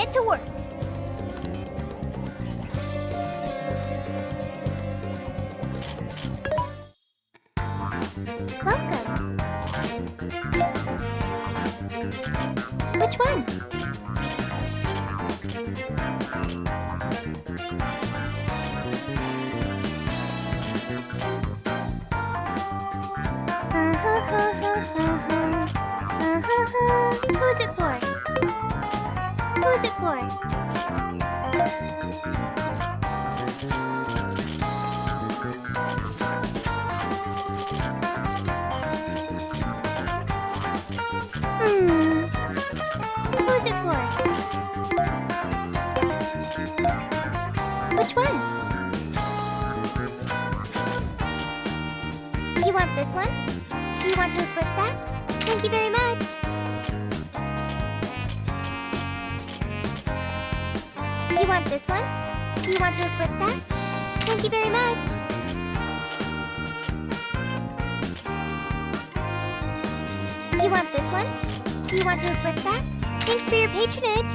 get to work. Welcome. Which one? Who's it for? Who's it for? Who's it for? Which one? You want this one? Do you want to equip that? Thank you very much. You want this one? Do you want to equip that? Thank you very much. You want this one? Do you want to equip that? Thanks for your patronage.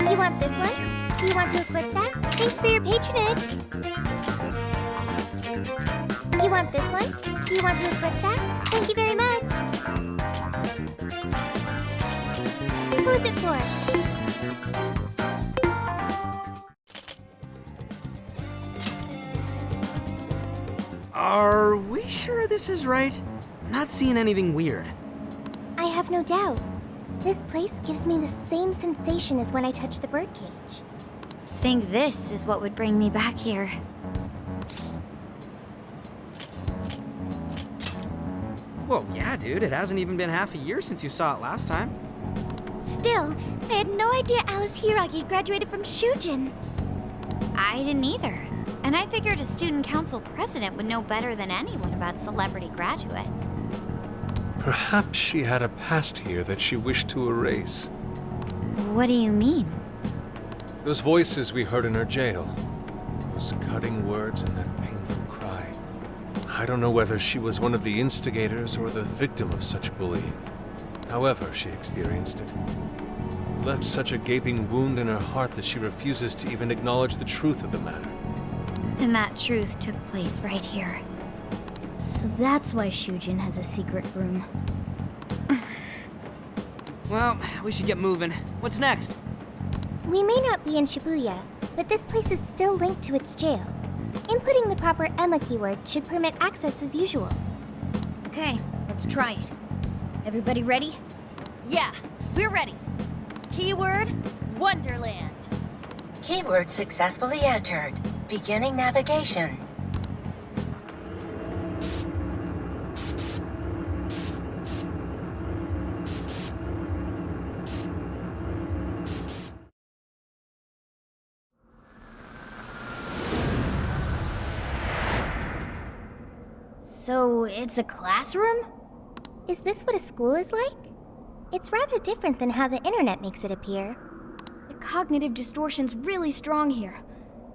You want this one? Do you want to equip that? Thanks for your patronage. You want this one? Do you want to equip that? Thank you very much. Who's it for? Are we sure this is right? I'm not seeing anything weird. I have no doubt. This place gives me the same sensation as when I touched the birdcage. Think this is what would bring me back here. Well, yeah, dude, it hasn't even been half a year since you saw it last time. Still, I had no idea Alice Hiragi graduated from Shujin. I didn't either. And I figured a student council president would know better than anyone about celebrity graduates. Perhaps she had a past here that she wished to erase. What do you mean? Those voices we heard in her jail. Those cutting words and that painful cry. I don't know whether she was one of the instigators or the victim of such bullying. However she experienced it. It left such a gaping wound in her heart that she refuses to even acknowledge the truth of the matter. And that truth took place right here. So that's why Shujin has a secret room. Well, we should get moving. What's next? We may not be in Shibuya, but this place is still linked to its jail. Inputting the proper Emma keyword should permit access as usual. Okay, let's try it. Everybody ready? Yeah, we're ready. Keyword, Wonderland. Keyword successfully entered. Beginning navigation. So, it's a classroom? Is this what a school is like? It's rather different than how the internet makes it appear. The cognitive distortion's really strong here.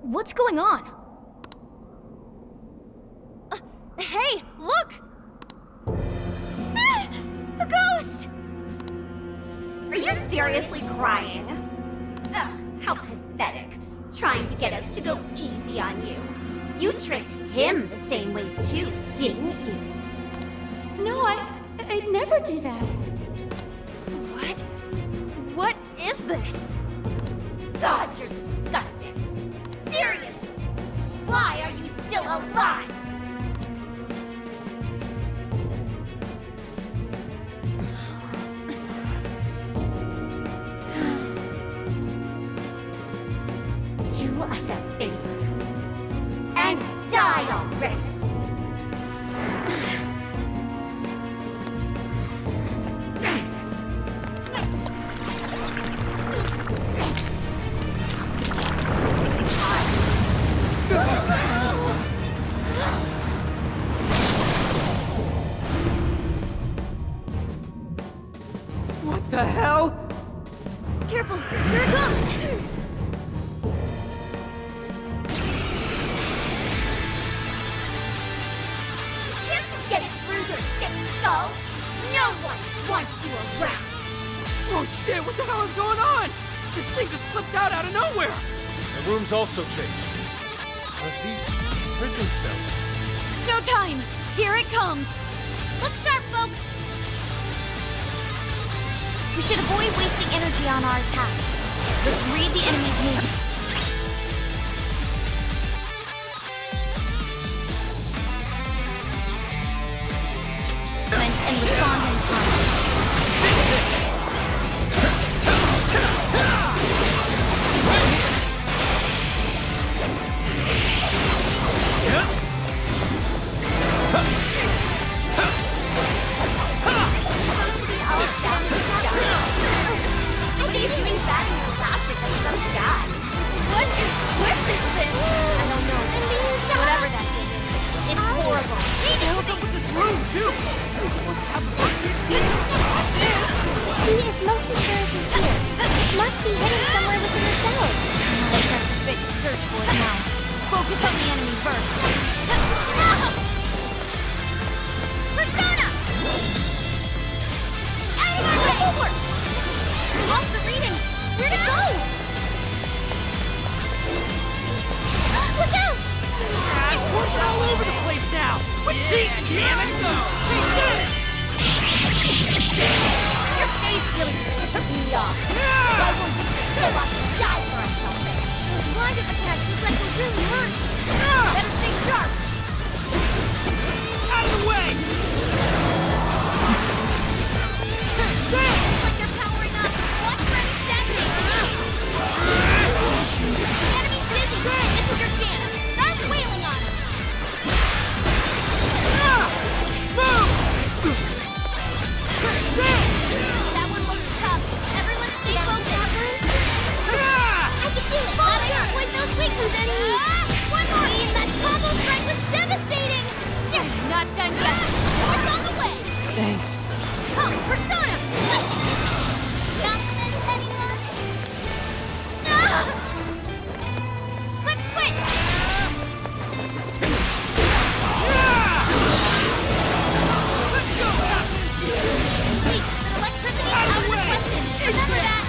What's going on? Hey, look! Ah, a ghost! Are you seriously crying? Ugh, how pathetic. Trying to get us to go easy on you. You tricked him the same way too, didn't you? No, I'd never do that. What? What is this? God, you're disgusting. Serious. Why are you still alive? Do us a favor and die already. What the hell? Careful, here it comes! Can't you get it through your thick skull? No one wants you around. Oh shit, what the hell is going on? This thing just flipped out of nowhere. The room's also changed. Are these prison cells? No time! Here it comes! Look sharp, folks! We should avoid wasting energy on our attacks. Let's read the enemy's movement. And respond in time. Whatever that thing is, it's horrible. What the hell's up with this room, too? He is most assuredly here. It must be hidden somewhere within the cell. Let's have to fit to search for it now. Focus on the enemy first. Persona! Out of my way! Forward! Lost the reading! Where'd it go? Look out! We're all over the place now. Quit cheating, damn it! Take this! Your face really pisses me off. Why won't you just go off and die for something? Those blinded attacks look like they really hurt. Better stay sharp. Out of the way! Looks like they're powering up. Watch for any stagnation. The enemy's busy. This is your chance. Start wailing on him. Move! That one looks tough. Everyone stay focused. I can do it! Let me exploit those weaknesses. One more. That combo strike was devastating. Not done yet. It's on the way. Thanks. Come, Persona. Got this, anyone? Let's switch. Let's go! Wait, but electricity out of the question. Remember that.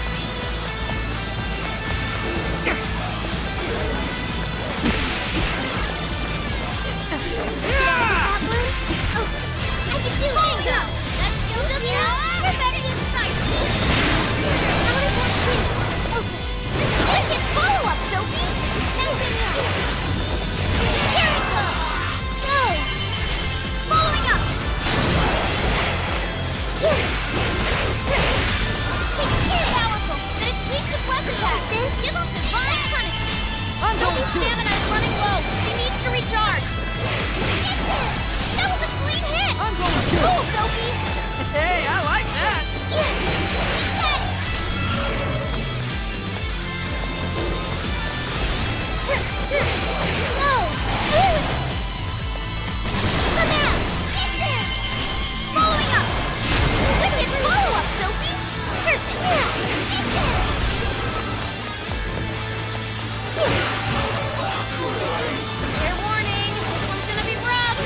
Oh, I can do it! Bingo! That skill just now. Perfection sight. Oh, Wicked follow-up, Sophie. Here it goes. no! Following up. Powerful, but it's weak to bless attack. Give him divine punishment. Sophie's stamina is running low. She needs to recharge. That was a clean hit. I'm going to. Cool, Sophie. Hey, I like that. No! Come out! Get this! Following up. Wicked follow-up, Sophie. Perfect! Get this! Fair warning. This one's gonna be rough.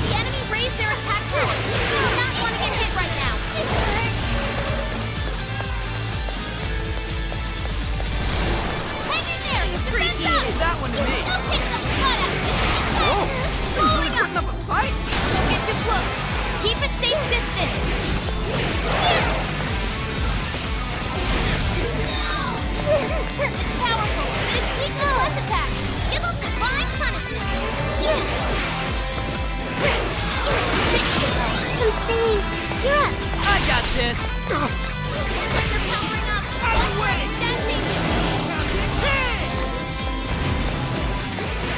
The enemy raised their attack power. You do not want to get hit right now. Hang in there. Defense up. Leave that one to me. Go kick the butt out of it. Oh, are you really putting up a fight? Don't get too close. Keep a safe distance. It's powerful, but it's weak to bless attack. Give them divine punishment. I'm saved! You're up! I got this. Looks like they're powering up. Out of the way. Devastating. Hey!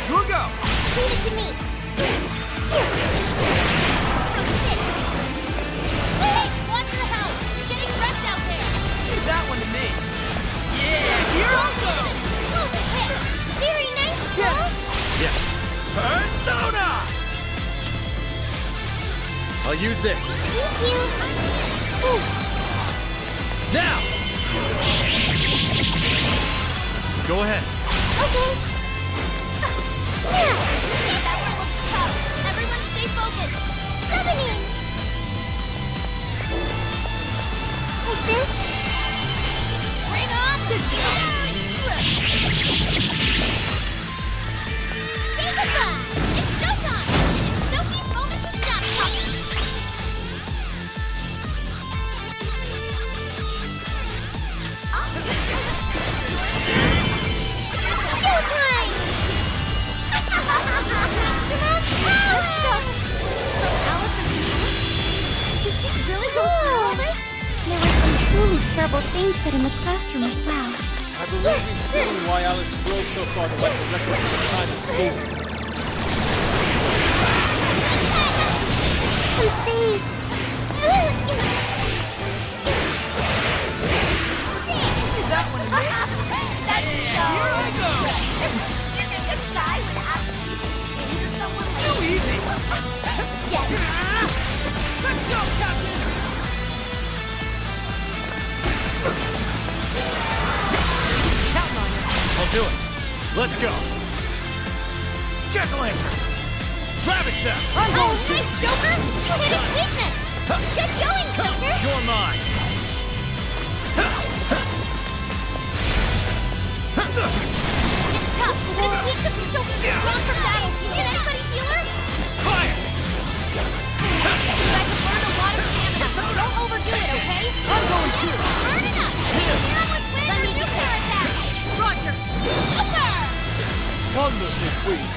Your go. Leave it to me! Hey, watch your health. You're getting wrecked out there. Leave that one to me. Yeah, here I go. Explosive hit. Very nice, Get Paul! it. Yeah. Persona! I'll use this. Thank you! Ooh. Now! Go ahead. Okay. That one looks tough. Everyone stay focused. Summoning! Like this? Bring on the stars! Say goodbye! It's showtime! It's Sophie's moment to shine! Showtime! Did she really go through all this? There were some truly terrible things said in the classroom as well. I believe you've seen why Alice drove so far to write the record of the time at school. I'm saved! That one me. That's so Here I go. You think a guy would actually into someone like Too easy. Get it? Let's go, Captain. Count on it. I'll do it. Let's go. Jack-o'-lantern. Rabbit Zap. I'm Oh, going to. nice, Joker! You hit his weakness! Get going, Joker! You're mine. It's tough, but it's weak to Sophie's withdrawn from battle. Can anybody heal her? Fire. You guys have learned a lot of stamina, so don't overdo it, okay? I'm going to. Burn it up! Down with wind or nuclear attack! Roger! Super! Wonderful queen.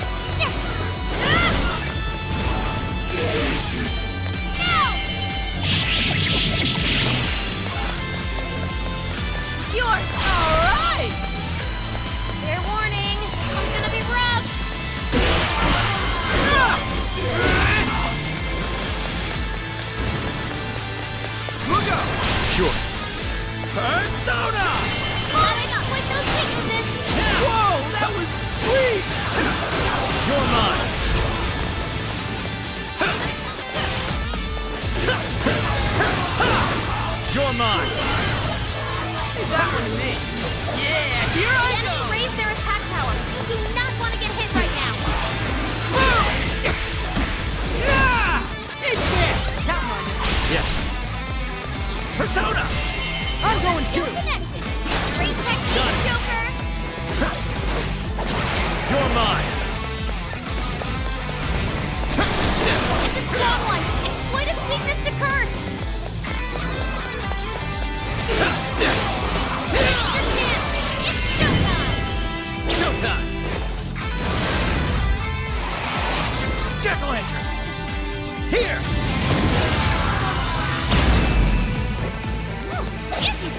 It's yours! All right. Fair warning, this one's gonna be rough! Look out. Sure. Persona. Gotta not with those weaknesses! Whoa, that was sweet. You're mine. You're mine. That one to me. Yeah, here I The go. enemy raised their attack power. You do not want to get hit right now. Yeah! It's there. Count on it. Yeah. Persona. I'm going Still to. connected. Great Done. technique, Joker! You're mine. It's a strong one. Exploit its weakness to curse. Your chance. It's showtime. Showtime. Jack-o'-lantern. Here. Fancy's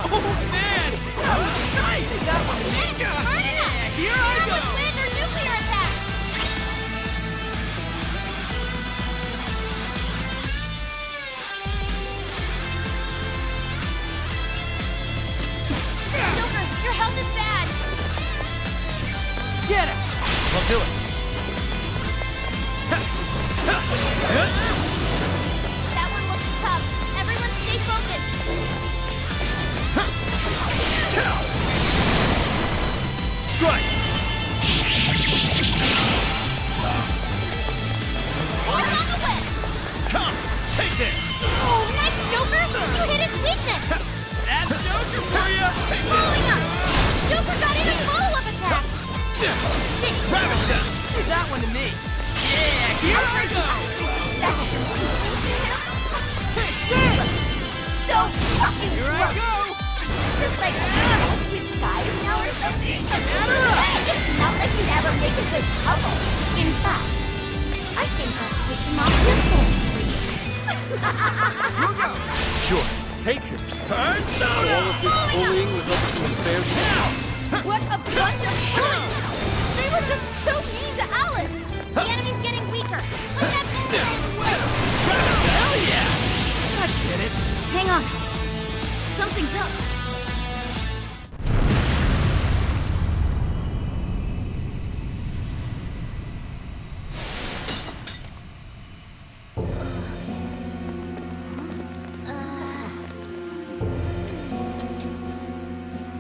Oh man, that was tight. That one. burn it up. Here I Down go. with wind or nuclear attack. Joker, your health is bad. Get it. I'll do it. That one looks tough. Everyone stay focused. Strike. You're on the web. Come. Take this. Oh, nice, Joker. You hit its weakness. That's Joker for you. Following up. Joker got in a follow-up attack. Rabbit Zap. That one to me. Yeah, here I go. Take this. So fucking Here I go. just like with guys now or something. It's not like you'd ever make a good couple. In fact, I think I'll take him off your phone. Sure, take him. Persona. All of this bullying was over some affairs. What a bunch of bullies! They were just so mean to Alice! The enemy's getting weaker. Put that bullshit away. Hell yeah. I did it. Hang on. Something's up.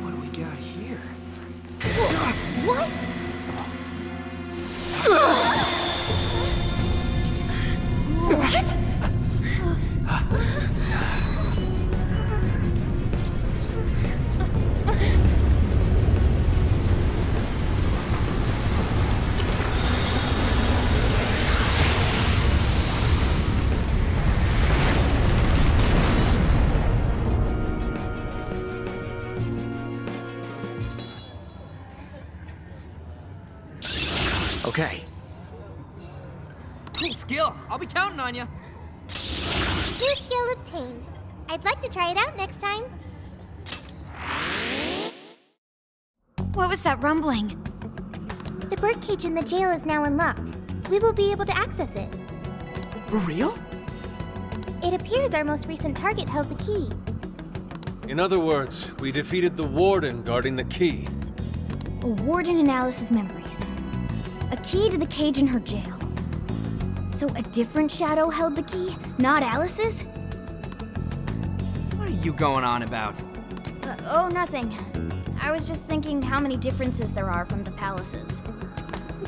What do we got here? What? What? Okay. Cool skill. I'll be counting on you. New skill obtained. I'd like to try it out next time. What was that rumbling? The birdcage in the jail is now unlocked. We will be able to access it. For real? It appears our most recent target held the key. In other words, we defeated the warden guarding the key. A warden in Alice's memories. A key to the cage in her jail. So a different shadow held the key, not Alice's? What are you going on about? Oh, nothing. I was just thinking how many differences there are from the palaces.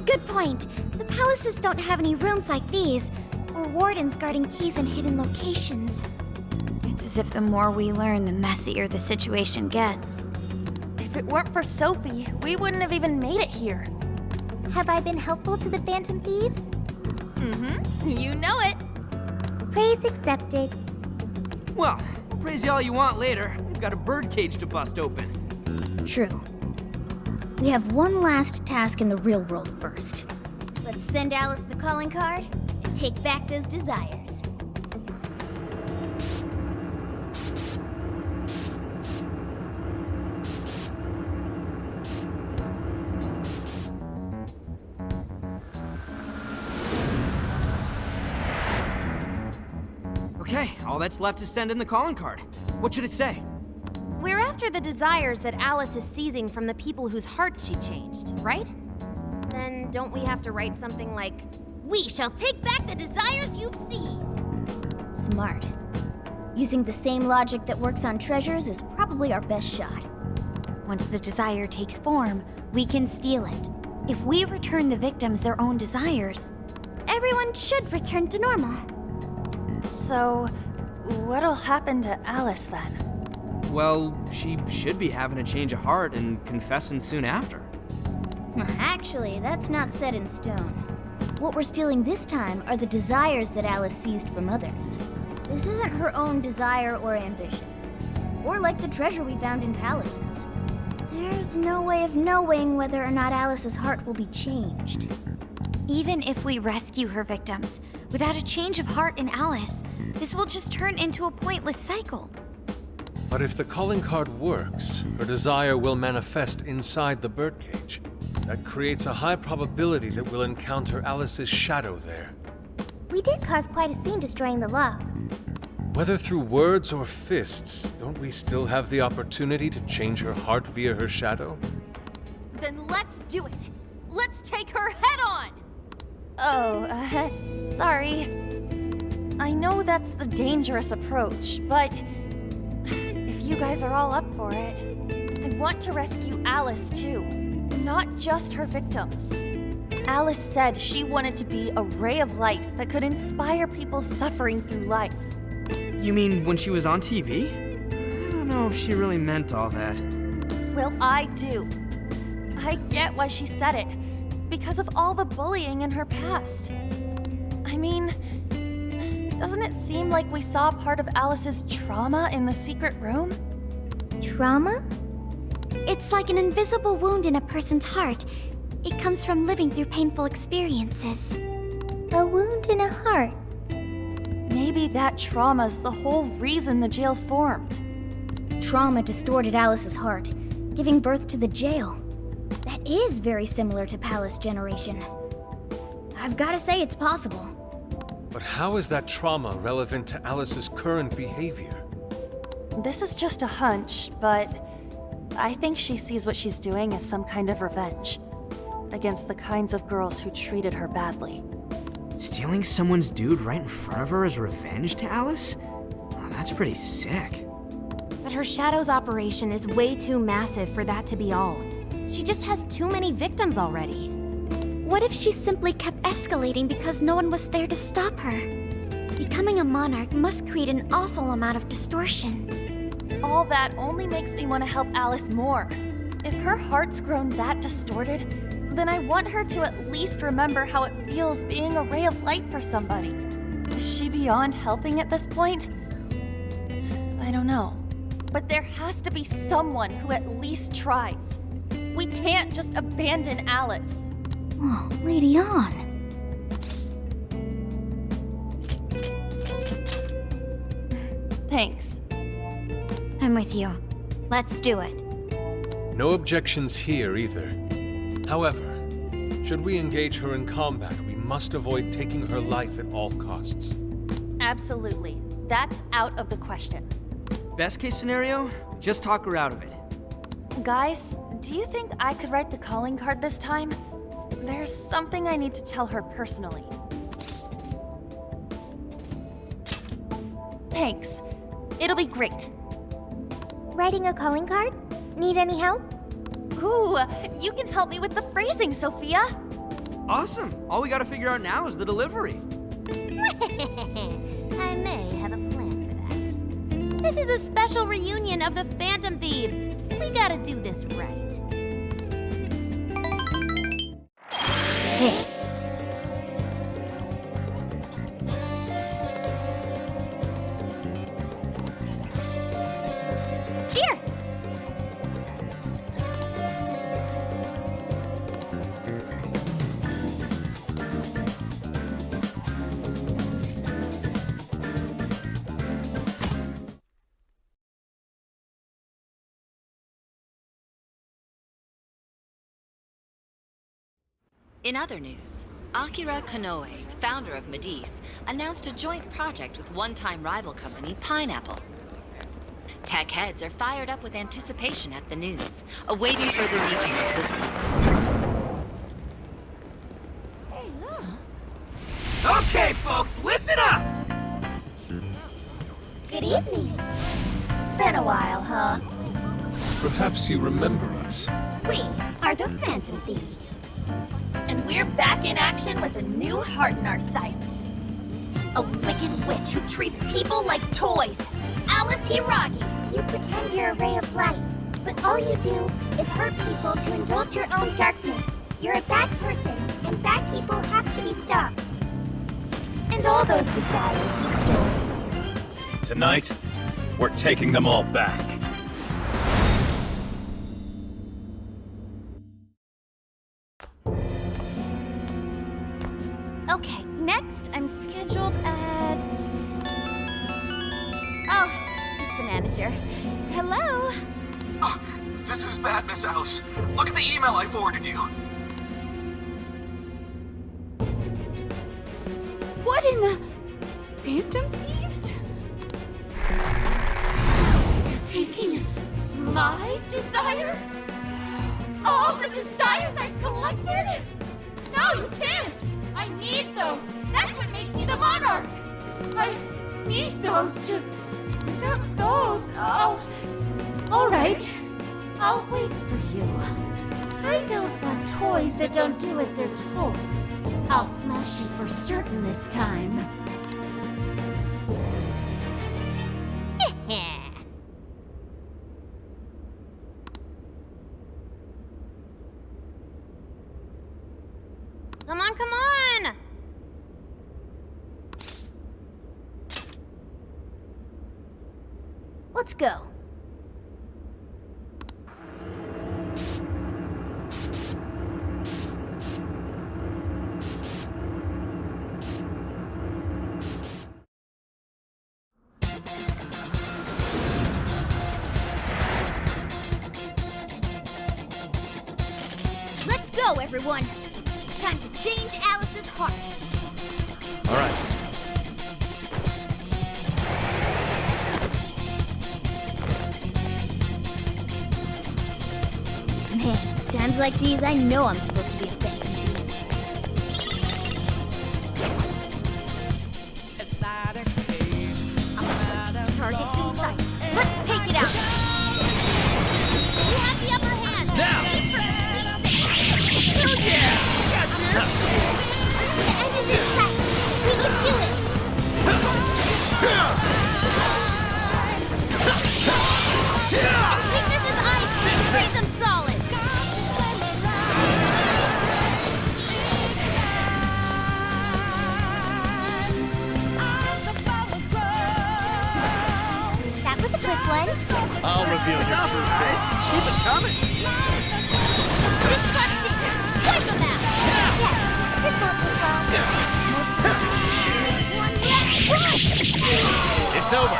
Good point. The palaces don't have any rooms like these, or wardens guarding keys in hidden locations. It's as if the more we learn, the messier the situation gets. If it weren't for Sophie, we wouldn't have even made it here. Have I been helpful to the Phantom Thieves? Mm-hmm. You know it. Praise accepted. Well, praise you all you want later. We've got a birdcage to bust open. True. We have one last task in the real world first. Let's send Alice the calling card and take back those desires. Okay, all that's left is send in the calling card. What should it say? We're after the desires that Alice is seizing from the people whose hearts she changed, right? Then don't we have to write something like, "We shall take back the desires you've seized"? Smart. Using the same logic that works on treasures is probably our best shot. Once the desire takes form, we can steal it. If we return the victims their own desires, Everyone should return to normal. So, what'll happen to Alice then? Well, she should be having a change of heart and confessing soon after. Actually, that's not set in stone. What we're stealing this time are the desires that Alice seized from others. This isn't her own desire or ambition. Or like the treasure we found in palaces. There's no way of knowing whether or not Alice's heart will be changed. even if we rescue her victims, without a change of heart in Alice, this will just turn into a pointless cycle. But if the calling card works, her desire will manifest inside the birdcage. That creates a high probability that we'll encounter Alice's shadow there. We did cause quite a scene destroying the lock. Whether through words or fists, don't we still have the opportunity to change her heart via her shadow? Then let's do it! Let's take her head on! Oh, sorry. I know that's the dangerous approach, but if you guys are all up for it, I want to rescue Alice too, not just her victims. Alice said she wanted to be a ray of light that could inspire people suffering through life. You mean when she was on TV? I don't know if she really meant all that. Well, I do. I get why she said it, because of all the bullying in her past. I mean, doesn't it seem like we saw part of Alice's trauma in the secret room? Trauma? It's like an invisible wound in a person's heart. It comes from living through painful experiences. A wound in a heart. Maybe that trauma's the whole reason the jail formed. Trauma distorted Alice's heart, giving birth to the jail. That is very similar to Palace Generation. I've got to say it's possible. But how is that trauma relevant to Alice's current behavior? This is just a hunch, but I think she sees what she's doing as some kind of revenge against the kinds of girls who treated her badly. Stealing someone's dude right in front of her as revenge to Alice? Oh, that's pretty sick. But her Shadow's operation is way too massive for that to be all. She just has too many victims already. What if she simply kept escalating because no one was there to stop her? Becoming a monarch must create an awful amount of distortion. All that only makes me want to help Alice more. If her heart's grown that distorted, then I want her to at least remember how it feels being a ray of light for somebody. Is she beyond helping at this point? I don't know. But there has to be someone who at least tries. We can't just abandon Alice. Oh, Lady On. Thanks. I'm with you. Let's do it. No objections here either. However, should we engage her in combat, we must avoid taking her life at all costs. Absolutely. That's out of the question. Best case scenario, just talk her out of it. Guys, do you think I could write the calling card this time? There's something I need to tell her personally. Thanks. It'll be great. Writing a calling card? Need any help? Ooh, you can help me with the phrasing, Sophia. Awesome. All we gotta figure out now is the delivery. I may have a plan for that. This is a special reunion of the Phantom Thieves. We gotta do this right. Hey, Here! In other news, Akira Konoe, founder of Medice, announced a joint project with one-time rival company Pineapple. Tech heads are fired up with anticipation at the news, awaiting further details with Okay, folks, listen up! Good evening. Been a while, huh? Perhaps you remember us. We are the Phantom Thieves. And we're back in action with a new heart in our sights. A wicked witch who treats people like toys. Alice Hiragi. You pretend you're a ray of light, but all you do is hurt people to indulge your own darkness. You're a bad person, and bad people have to be stopped. And all those desires you stole. Tonight, we're taking them all back. Okay, next I'm scheduled at... Oh, it's the manager. Hello? Oh, this is bad, Miss Alice. Look at the email I forwarded you. What in the... Phantom Thieves? Taking my desire? All the desires I've collected? No, you can't! I need those! That's what makes me the monarch! I need those to... Without those, Alright. I'll wait for you. I don't want toys that don't do as they're told. I'll smash you for certain this time. Come on, come on! let's go. Let's go, everyone! Time to change Alice's heart. All right. Man, it's times like these I know I'm supposed to be a phantom thief. Target's in sight. Let's take it out. We have the upper hand. Now! Alice, keep it coming. This cut cheese! Wipe them out! Yes, this won't take long. One last push! It's over.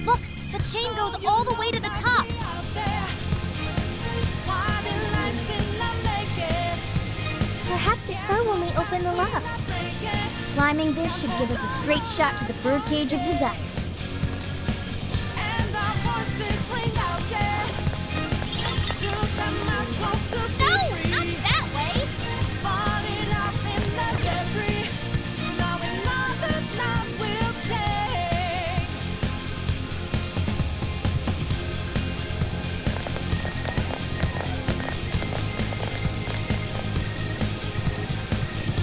Look, the chain goes all the way to the top. Perhaps it fell when we opened the lock. Climbing this should give us a straight shot to the birdcage of desires. No, not that way.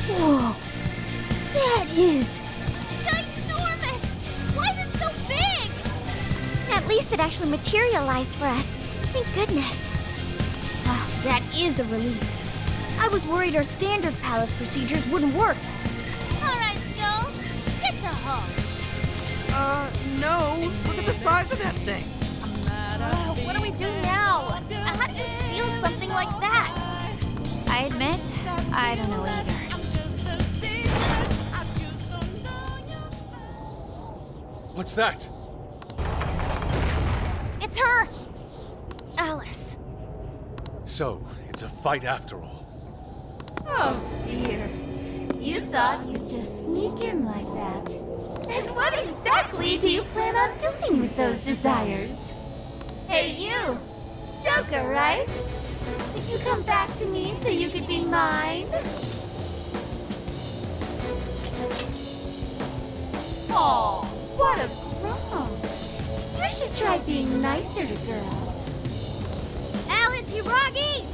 Whoa! That is... Ginormous! Why is it so big? At least it actually materialized for us. Thank goodness. that is a relief. I was worried our standard palace procedures wouldn't work. All right, Skull. Get to home. No. Look at the size of that thing. What do we do now? How do you steal something like that? I admit, I don't know either. What's that? It's her! Alice. So, it's a fight after all. Oh dear. You thought you'd just sneak in like that. And what exactly do you plan on doing with those desires? Hey you! Joker, right? Did you come back to me so you could be mine? Oh, what a crumb. You should try being nicer to girls. Alice Hiragi!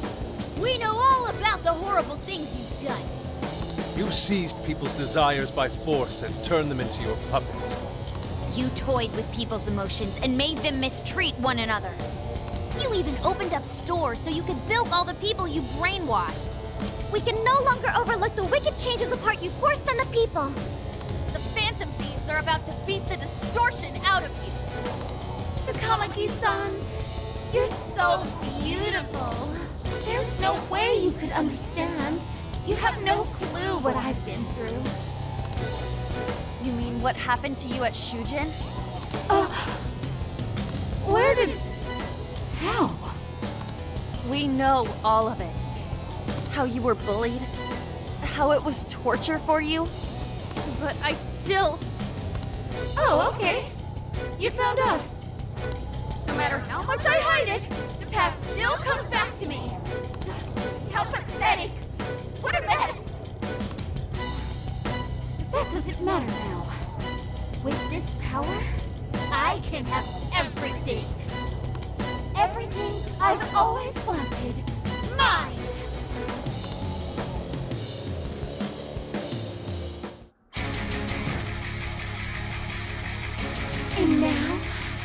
We know all about the horrible things you've done. You seized people's desires by force and turned them into your puppets. You toyed with people's emotions and made them mistreat one another. You even opened up stores so you could bilk all the people you brainwashed. We can no longer overlook the wicked changes apart you forced on the people. The Phantom Thieves are about to beat the distortion out of you. Takamaki-san, you're so beautiful. There's no way you could understand. You have no clue what I've been through. You mean what happened to you at Shujin? Where did... How? We know all of it. How you were bullied. How it was torture for you. But I still... Oh, okay. You found out. No matter how much I hide it, the past still comes back to me. How pathetic. What a mess. That doesn't matter now. With this power, I can have everything. Everything I've always wanted. Mine! And now,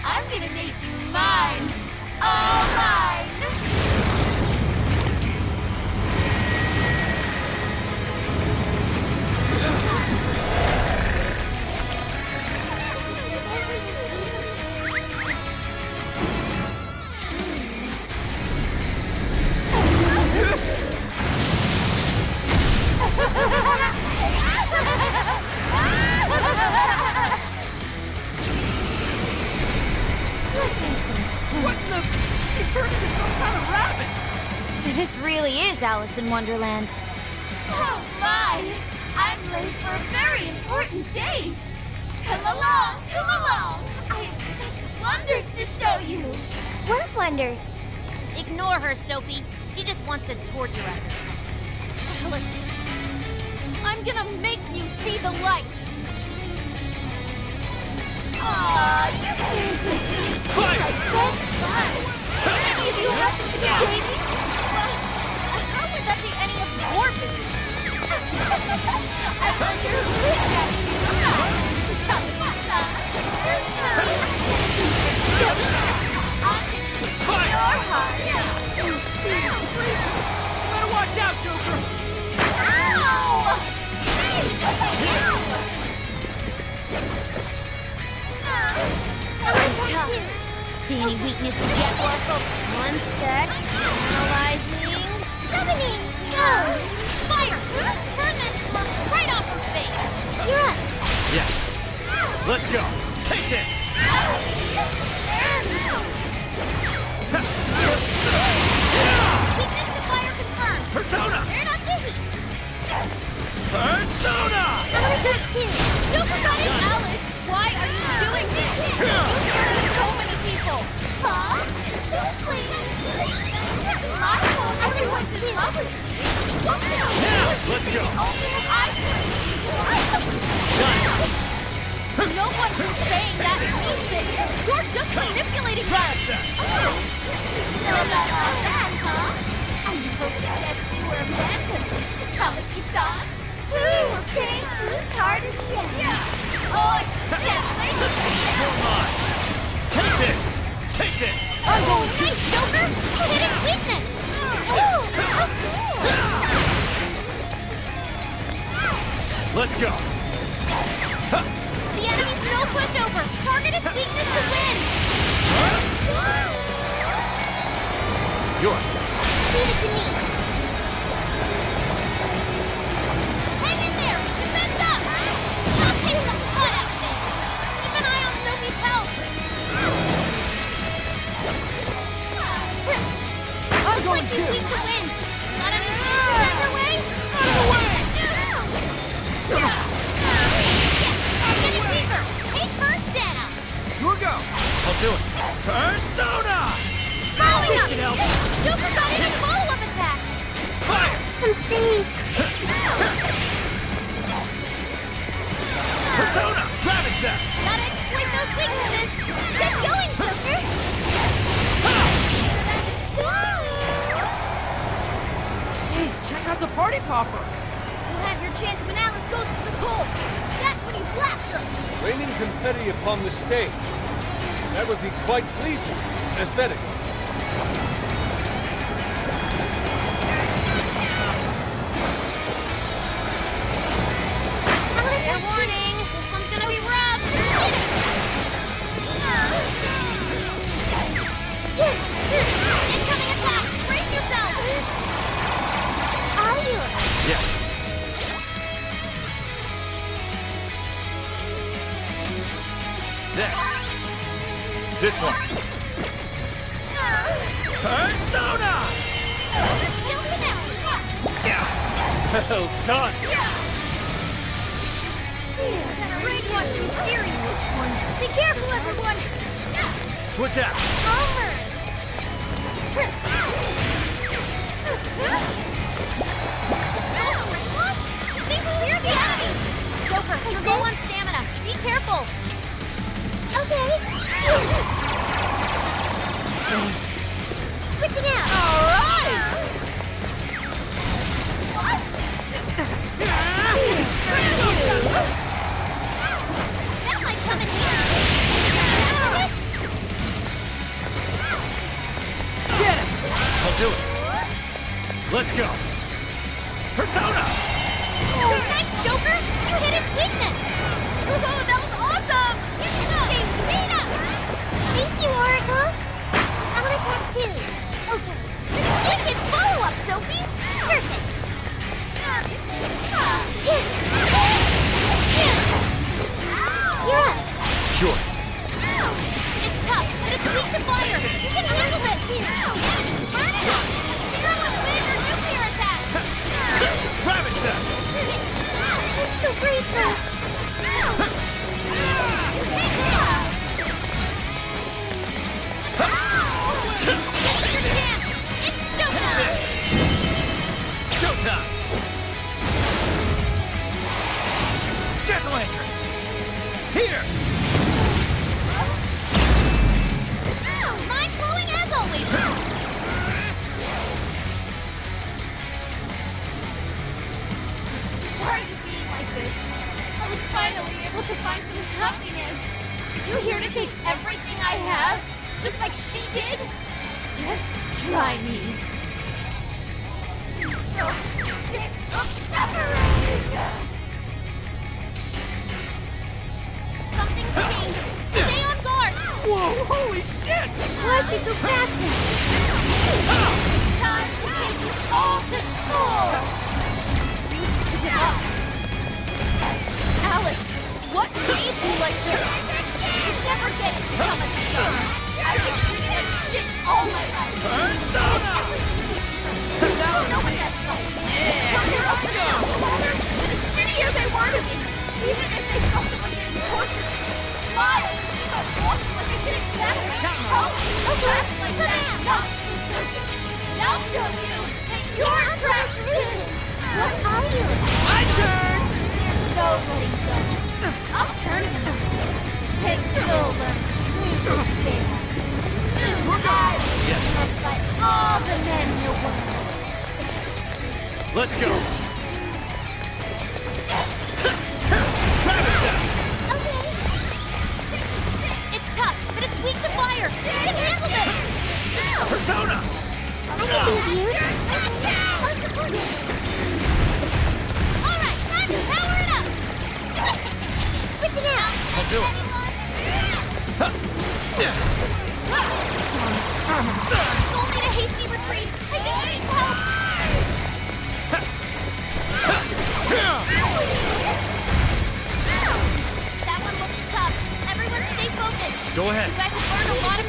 I'm gonna make you mine! All mine! What in the... She turned into some kind of rabbit! So this really is Alice in Wonderland. Oh my! I'm late for a very important date! Come along, come along! I have such wonders to show you! What wonders? Ignore her, Sophie. She just wants to torture us or something. Alice, I'm gonna make you see the light. Aw, you can't do this! Like best buds! Any of you happen to be dating? How would that be any of your business? I wonder who is that? Come on, you're I'm gonna keep your heart! You better watch out, Joker! Ow! see any weaknesses yet, Oracle. One sec. Analyzing. Summoning! Go! Fire! Burn that smurf right off her face! You're up. Yeah. Let's go. Take this. Weakness to fire confirmed! Persona! Turn up the heat! Persona! I'm gonna take two! You forgot it, Alice! Why are you doing this? So many people! Huh? Seriously? I only want to love with you! Let's go. No one who's saying that means it! You're just manipulating them! Not that, huh? I hope that guess you were meant to Kamiki-san. Who will change whose heart is dead? Oh, definitely! Take this! Take this! I'm going to Joker! Hit its weakness! Oh, how cool! Let's go! The enemy's no pushover! Target its weakness to win! Yours! Leave it to me! Hang in there! Defense up! I'll kick the butt out of it! Keep an eye on Sophie's health! I'm going Looks like she's weak to win! Got any things to send her way? Out of the way! Get it deeper! Take her down! Your go! I'll do it! Persona! Following Push it up! out! Joker got in a follow-up attack! Fire! I'm saved! Persona! Ravage them! Gotta exploit those weaknesses! Get going, Joker! Hey, check out the party popper! You'll have your chance when Alice goes for the pole! That's when you blast her! Raining confetti upon the stage. That would be quite pleasing. Aesthetic. Fair warning! This one's gonna be rough! Incoming attack! Brace yourself! Are you? Yeah. There. This one. Persona! Still connected! Well done. Brainwashing series! Be careful, everyone! Switch out. Almost! Think clear the enemy! Joker, you're low on stamina. Be careful! Okay. Thanks. Switching out! Alright! That might come in handy! Get it! I'll do it. Let's go. Persona! Oh, nice, Joker! You hit its weakness! Oh, that was awesome! Here she goes! Rita! Thank you, Oracle! I'm gonna attack too. Okay. Wicked follow-up, Sophie! Perfect! You're up! Sure. It's tough, but it's weak to fire! You can handle this! You're with wind or nuclear attack! Ravage them! I'm so grateful! Take your chance! It's showtime! Showtime! Jack-o'-lantern! Here! Mind-blowing as always! Why are you being like this? I was finally able to find some happiness. You here to take everything I have? Just like she did? Just try me. So sick of suffering! Something's changed. Stay on guard! Whoa, holy Holy shit! Why is she so fast now? It's time to take you all to school! She refuses to give up. Alice, what made you like this? You never get it to come at the sun. I've been treated like shit all my life. Persona! You don't know what that's like. Yeah, let's go! The shittier they were to me, even if they saw someone getting tortured. Miles, I walk like I didn't matter. Oh, trash like that. I'll show you. You're trash too. What are you? My turn! There's no letting go. I'll turn him. Take over. I will fight all the men in the world. Let's go. It's tough, but it's weak to fire. You can handle this. Persona! I can beat you. I'll support you. All right, time to power it up. Switching out. I'll do it. Don't need a hasty retreat. I think he needs help. That one looks tough. Everyone stay focused. Go ahead. You guys have learned a lot of...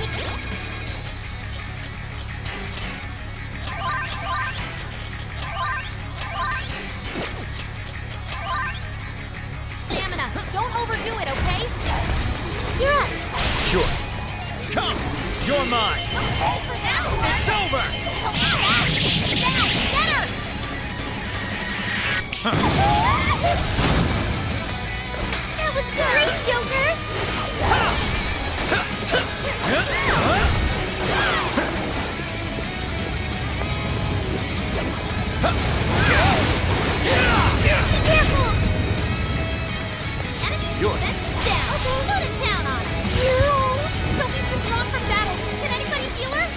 Stamina. Don't overdo it, okay? You're up. Sure. Come! You're mine! Okay for now. It's over! Come on, Ash. Down, get her. That was great, Joker. Be careful. Enemy's Yours. defense is down. Okay, go to town on her. Sophie's withdrawn from battle. Can anybody heal her?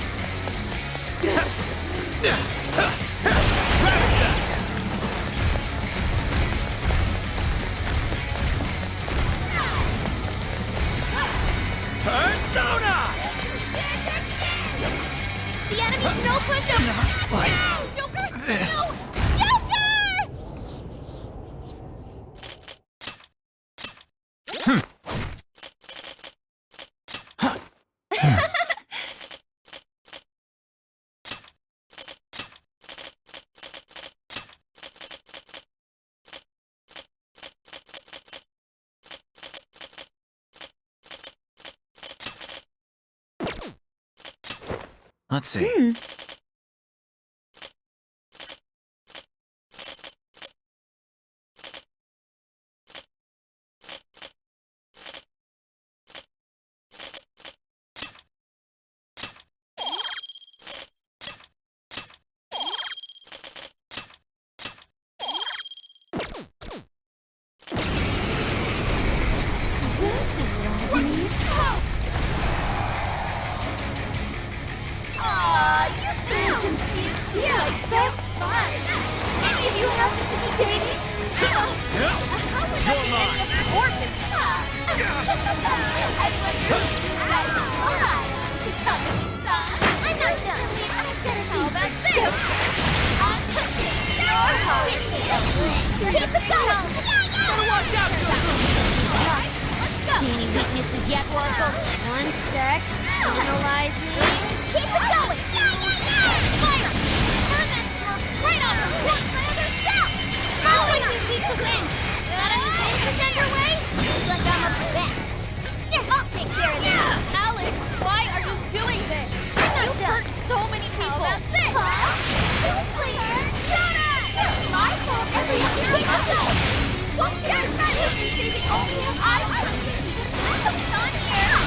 Persona! The enemy's no pushover. Like Joker! this. No! Joker! Let's see. Aw, you're phantom thieves. You're my best fun. Any of you happen to be dating? How would that be any important? I wonder why to come inside. I'm not done. I better how about this? I'm cooking your heart. Keep it going. Better watch out, Joker! Let's go. Any weaknesses yet, Oracle? One sec. Analyze me. Keep it going! Fire! Turn that smoke right on her! Watch my other self! Always be weak to win! Got any business underway? Looks like I'm a bet. I'll take care of that! Alice, why are you doing this? You've hurt so many people! How about this? My fault! Everyone keep it going! What? You're right! Saving only if I was on here!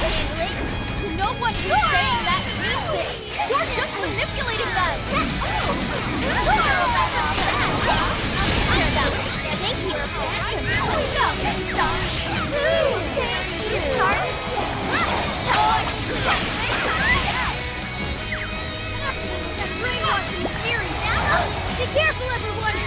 You know what you're saying that means it! You're just manipulating them! Brainwashing is serious! Be careful, everyone!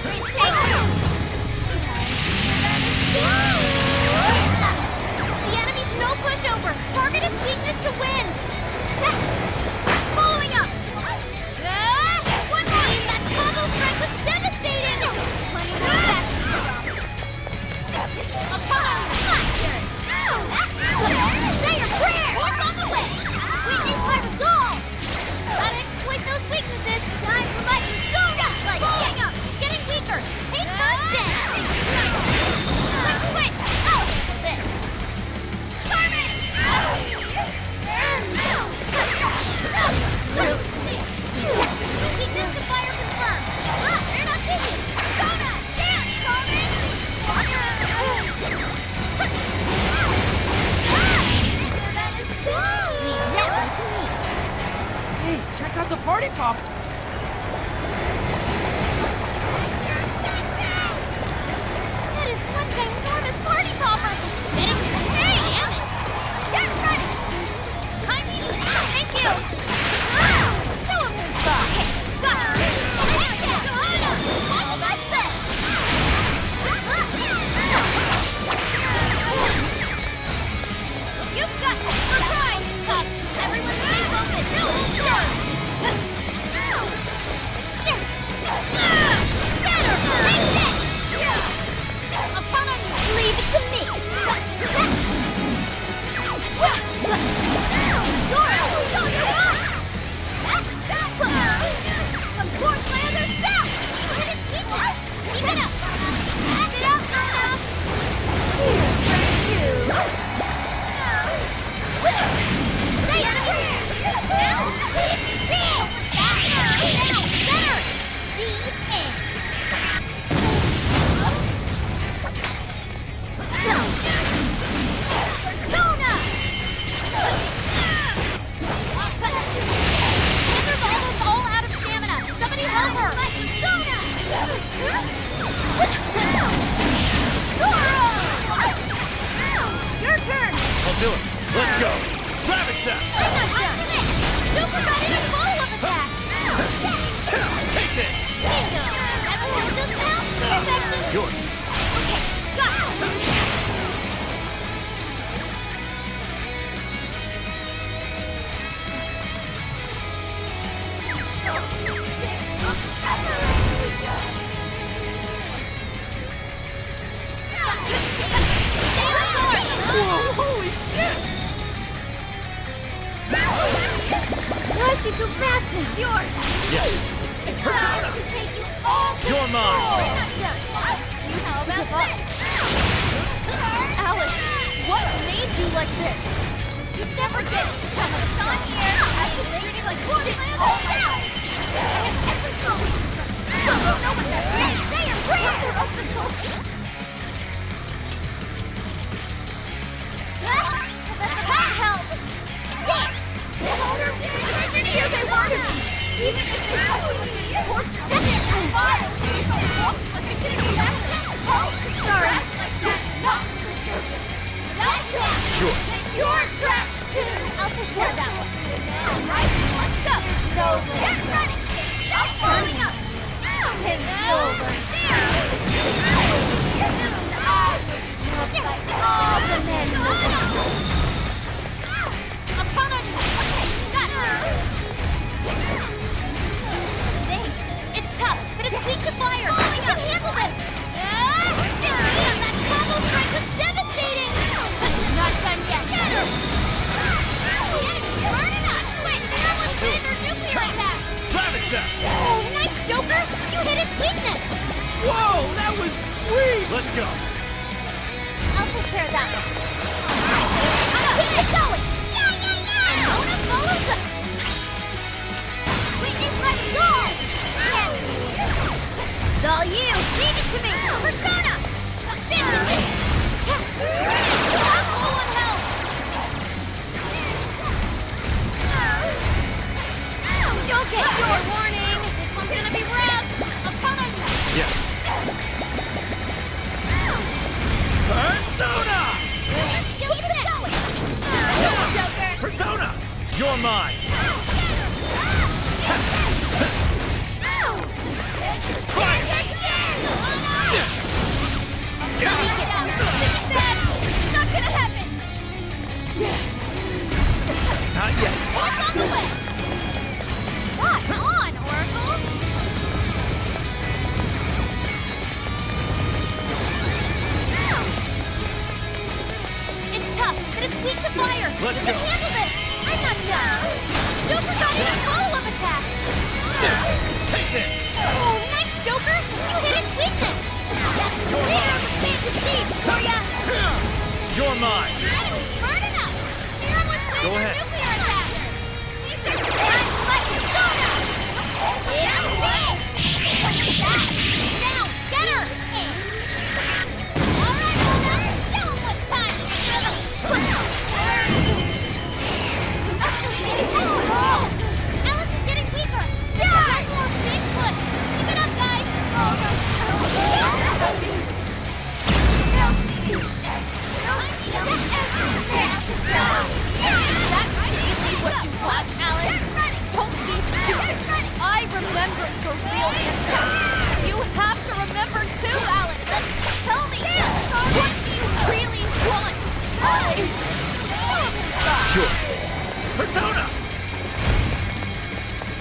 Keep it going! Hey, check out the party pop! That is one ginormous party popper! Get him! Hey, damn it! Get ready! I mean, thank you! Show him his butt! Okay, got it! All that's it! You've got it! We're trying! Everyone stay focused! No, leave it to me! Of course, my other self! Hit its weakness! Keep it up! Keep it up, Mona! Stay out of here! Now, better! The end! Persona! Interval's all out of stamina. Somebody help her! Persona! Your turn! I'll do it. Let's go. Grab it, Seth. I'm not done. Super got in a follow-up attack. Take this. Bingo! Everyone just now? Perfection? Yours. Okay, got it! Whoa, holy shit! Why is she so fast now? Yours! Yes. Persona! To take you all to You're mine. How about this? Alice, what made you like this? You never get it to come on here! I've been treated like shit all my life! I have every soul! You don't know what that is! They are rare of the soul! Help! There! Here they wanted me! Even if they don't torture me! This is vile! Sorry! Like that, not deserving! That's it! Sure. You're trash too! I'll take care of that one. Alright, let's go! Get ready! Stop turning up! Hit over! All the men I'm counting on you! Got it! Thanks. It's tough, but it's weak to fire! We can handle this! Damn, that combo strike was devastating! Not done yet! Get her! Burning up! Wait, someone's hitting her nuclear attack! Grab it, Seth. Oh, nice, Joker! You hit its weakness! Whoa, that was sweet! Let's go. I'll take care of that one. Keep it going! And Mona follows up! Witness my soul! It's all you! Leave it to me! Persona! I'm low on health! Okay, your warning! This one's gonna be rough! I'll count on you! Yeah. Persona! Keep it going! Joker! Persona! You're mine. Not gonna happen! Not yet. Walk on the way! What? On, Oracle! It's tough, but it's weak to fire! Let's You go. can handle this! I'm not done! Joker got in a follow-up attack! Take this. Oh, nice, Joker! You hit its weakness! That's clear! Fantasy for ya! You're mine. Burning up! Steer with Go laser ahead. nuclear attack! I'm like Persona! Yeah, big! That! Now, get her! All right, Mona! Show 'em what time it is! Alice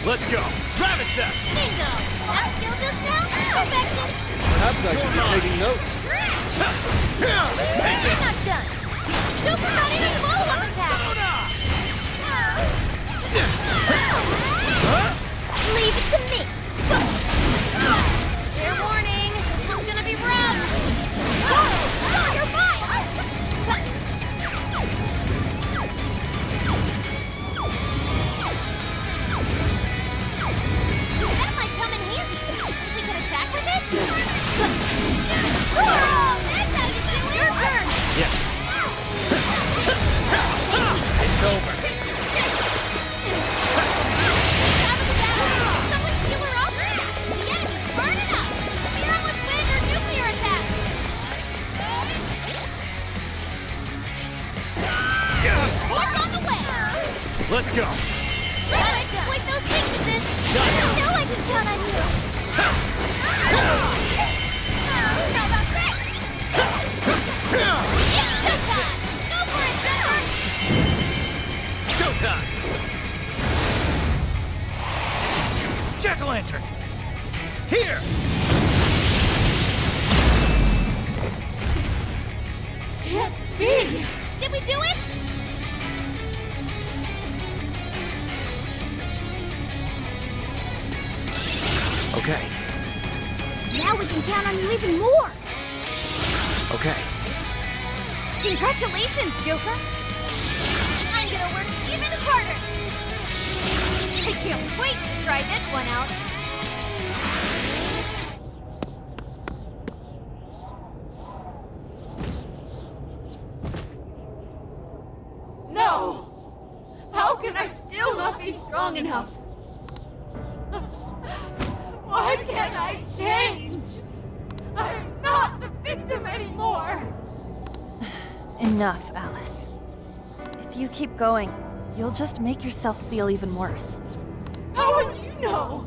Let's go. Rabbit step. Bingo! That skill just now? Perfection! Perhaps I should be taking notes. You're not done. Super got in a follow-up attack! Leave it to me! Fair warning, this one's gonna be rough! Oh, you're fine! That might come in handy. We could attack with it? Oh, that's how you do it! Your turn! Yeah. It's over. Someone heal her up! The enemy's burning up! Clear them with wind or nuclear attack! Force on the way! Let's go. Let's exploit those weaknesses! You know I can count on you! How about this? It's showtime! Go for it, Trevor! Showtime. Jack-o'-lantern. Here. Can't be! Did we do it? Okay. Now we can count on you even more. Okay. Congratulations, Joker! I'm gonna work even harder! I can't wait to try this one out! No! How can I still not be strong enough? Why can't I change? I'm not the victim anymore! Enough, Alice. If you keep going, you'll just make yourself feel even worse. How would you know?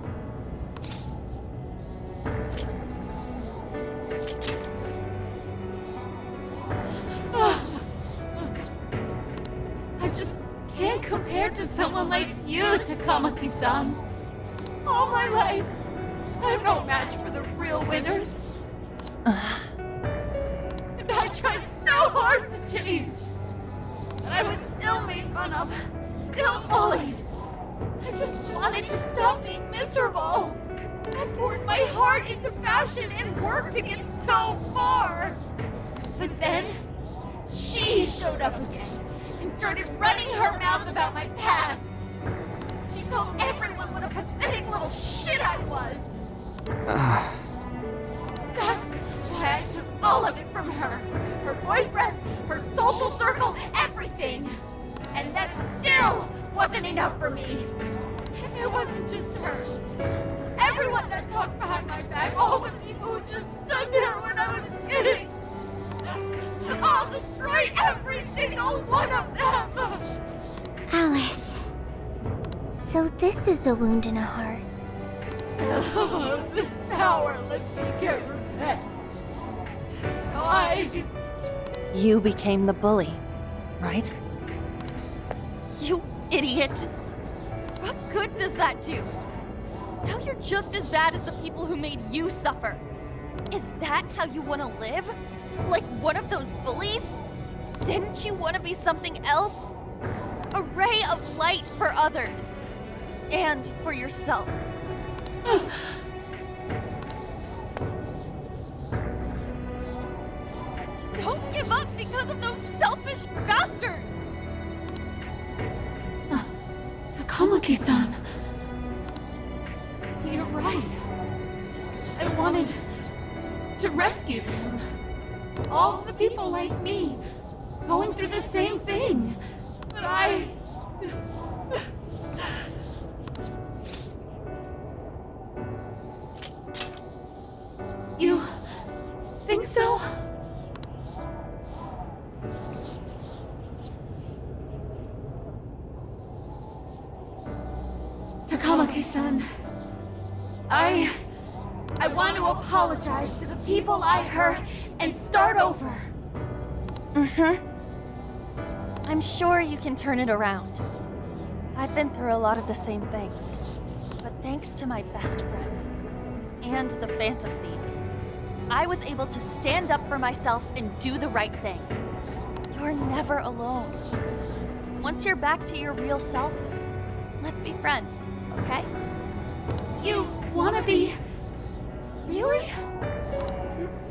I just can't compare to someone like you, Takamaki-san. All my life, I'm no match for the real winners. And I tried so hard to change. But I was still made fun of, still bullied. I just wanted to stop being miserable. I poured my heart into fashion and worked to get so far. But then, she showed up again and started running her mouth about my past. She told everyone what a pathetic little shit I was. That's why I took all of it from her. Her boyfriend, her social circle, everything. And that still wasn't enough for me. It wasn't just her. Everyone that talked behind my back, all the people who just stood there when I was kidding. I'll destroy every single one of them! Alice. So this is a wound in a heart. This power lets me get revenge. So You became the bully, right? You idiot! What good does that do? Now you're just as bad as the people who made you suffer. Is that how you want to live? Like one of those bullies? Didn't you want to be something else? A ray of light for others. And for yourself. Don't give up because of those selfish bastards! Takamaki-san. You're right. I wanted to rescue them. All the people like me, going through the same thing. But I... You think so? Takamaki-san, I want to apologize to the people I hurt and start over. I'm sure you can turn it around. I've been through a lot of the same things. thanks to my best friend and the Phantom Thieves, I was able to stand up for myself and do the right thing. You're never alone. Once you're back to your real self, let's be friends, okay? You wanna be... Really?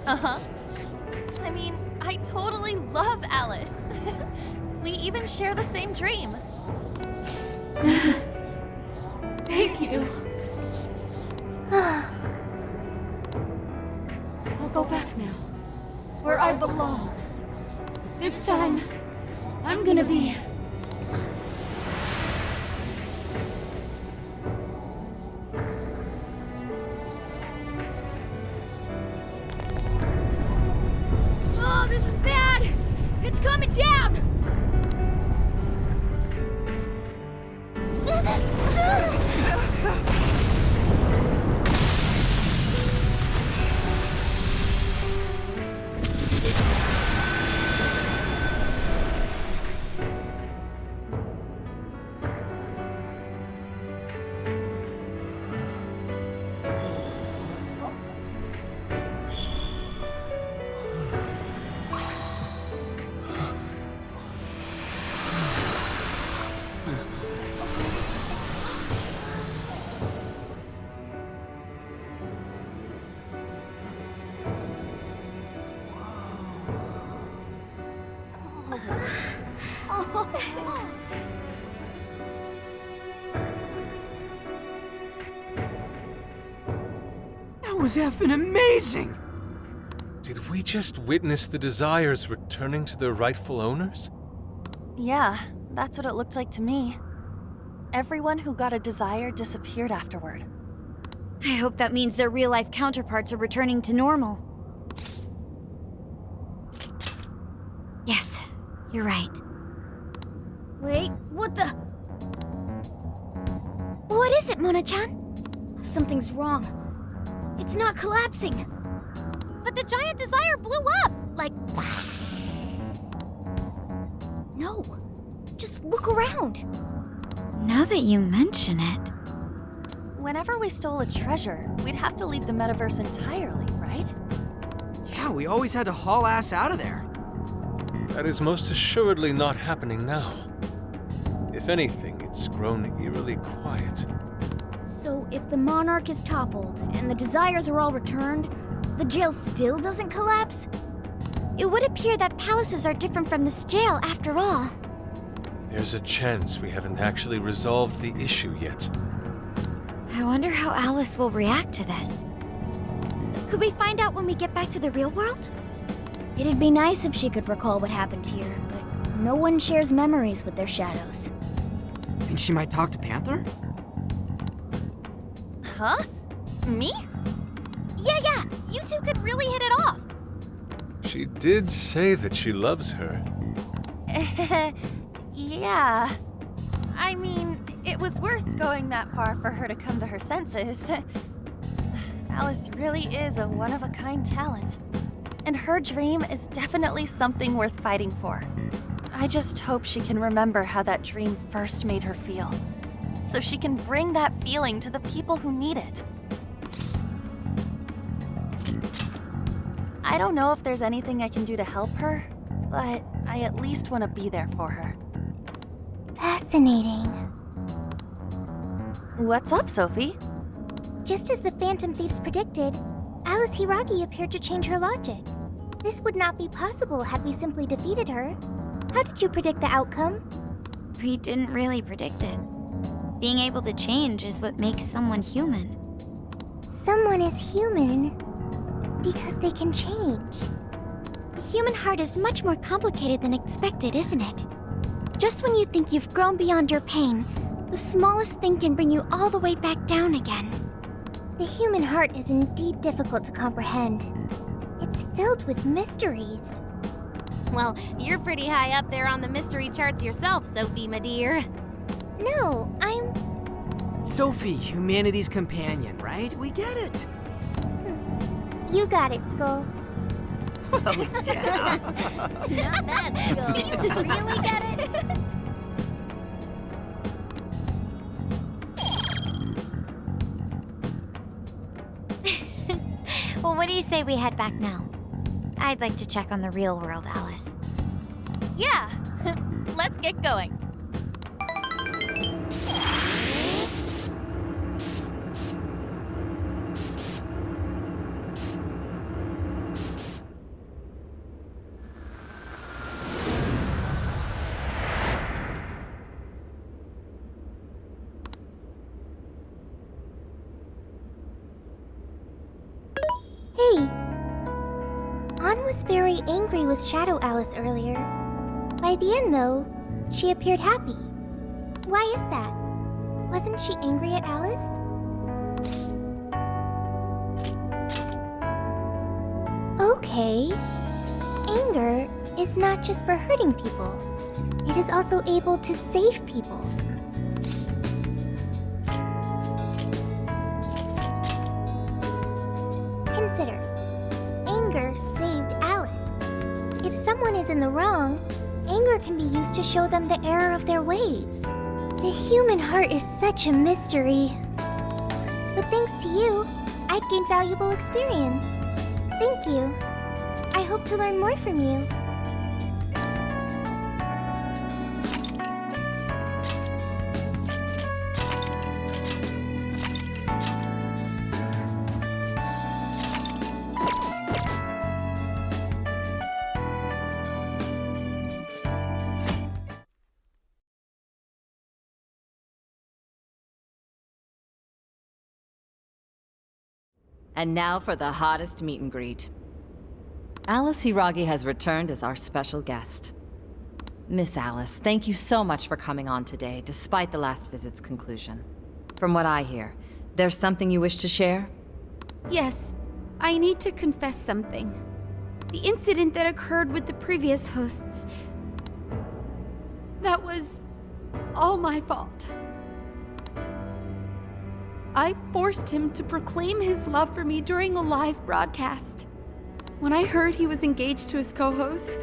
Uh-huh. I mean, I totally love Alice. We even share the same dream. Thank you. I'll go back now, where I belong. But this time, I'm gonna be... Oh, this is bad! It's coming down! That was effing amazing! Did we just witness the Desires returning to their rightful owners? Yeah, that's what it looked like to me. Everyone who got a desire disappeared afterward. I hope that means their real-life counterparts are returning to normal. Yes, you're right. Wait, what the? What is it, Mona-chan? Something's wrong. It's not collapsing. But the giant desire blew up! Like... No. Just look around. Now that you mention it... Whenever we stole a treasure, we'd have to leave the metaverse entirely, right? Yeah, we always had to haul ass out of there. That is most assuredly not happening now. If anything, it's grown eerily quiet. So if the Monarch is toppled and the Desires are all returned, the jail still doesn't collapse? It would appear that palaces are different from this jail after all. There's a chance we haven't actually resolved the issue yet. I wonder how Alice will react to this. Could we find out when we get back to the real world? It'd be nice if she could recall what happened here, but no one shares memories with their shadows. Think she might talk to Panther? Huh? Me? Yeah, you two could really hit it off. She did say that she loves her. Yeah. I mean, it was worth going that far for her to come to her senses. Alice really is a one-of-a-kind talent. And her dream is definitely something worth fighting for. I just hope she can remember how that dream first made her feel, so she can bring that feeling to the people who need it. I don't know if there's anything I can do to help her, but I at least want to be there for her. Fascinating. What's up, Sophie? Just as the Phantom Thieves predicted, Alice Hiragi appeared to change her logic. This would not be possible had we simply defeated her. How did you predict the outcome? We didn't really predict it. Being able to change is what makes someone human. Someone is human because they can change. The human heart is much more complicated than expected, isn't it? Just when you think you've grown beyond your pain, the smallest thing can bring you all the way back down again. The human heart is indeed difficult to comprehend. It's filled with mysteries. Well, you're pretty high up there on the mystery charts yourself, Sophie, my dear. No, I'm... Sophie, humanity's companion, right? We get it. You got it, Skull. Well, yeah. Not bad, Skull. Do you really get it? What do you say we head back now? I'd like to check on the real world, Alice. Yeah, let's get going. Hey! Ann was very angry with Shadow Alice earlier. By the end, though, she appeared happy. Why is that? Wasn't she angry at Alice? Okay. Anger is not just for hurting people. It is also able to save people. Consider. Anger saved Alice. If someone is in the wrong, anger can be used to show them the error of their ways. The human heart is such a mystery. But thanks to you, I've gained valuable experience. Thank you. I hope to learn more from you. And now for the hottest meet and greet. Alice Hiragi has returned as our special guest. Miss Alice, thank you so much for coming on today, despite the last visit's conclusion. From what I hear, there's something you wish to share? Yes, I need to confess something. The incident that occurred with the previous hosts... that was all my fault. I forced him to proclaim his love for me during a live broadcast. When I heard he was engaged to his co-host,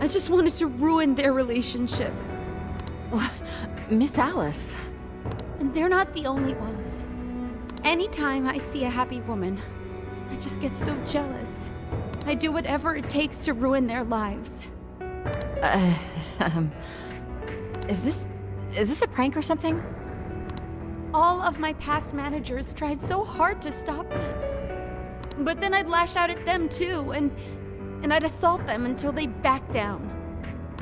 I just wanted to ruin their relationship. Miss Alice. And they're not the only ones. Anytime I see a happy woman, I just get so jealous. I do whatever it takes to ruin their lives. Is this a prank or something? All of my past managers tried so hard to stop me. But then I'd lash out at them too, and I'd assault them until they backed down.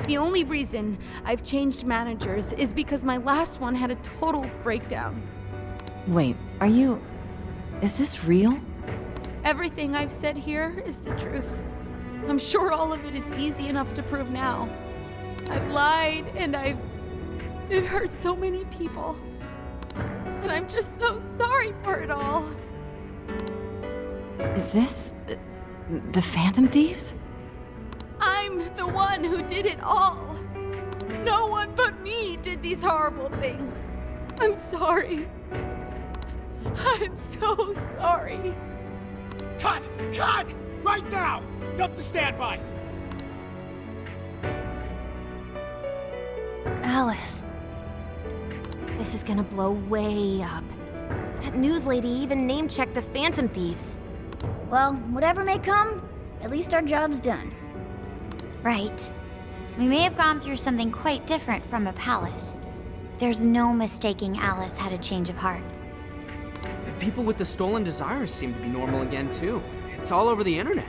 The only reason I've changed managers is because my last one had a total breakdown. Wait, is this real? Everything I've said here is the truth. I'm sure all of it is easy enough to prove now. I've lied, and it hurt so many people. And I'm just so sorry for it all. Is this the Phantom Thieves? I'm the one who did it all. No one but me did these horrible things. I'm sorry. I'm so sorry. Cut! Cut! Right now! Dump to standby! Alice. This is gonna blow way up. That news lady even name-checked the Phantom Thieves. Well, whatever may come, at least our job's done. Right. We may have gone through something quite different from a palace. There's no mistaking Alice had a change of heart. The people with the stolen desires seem to be normal again, too. It's all over the internet.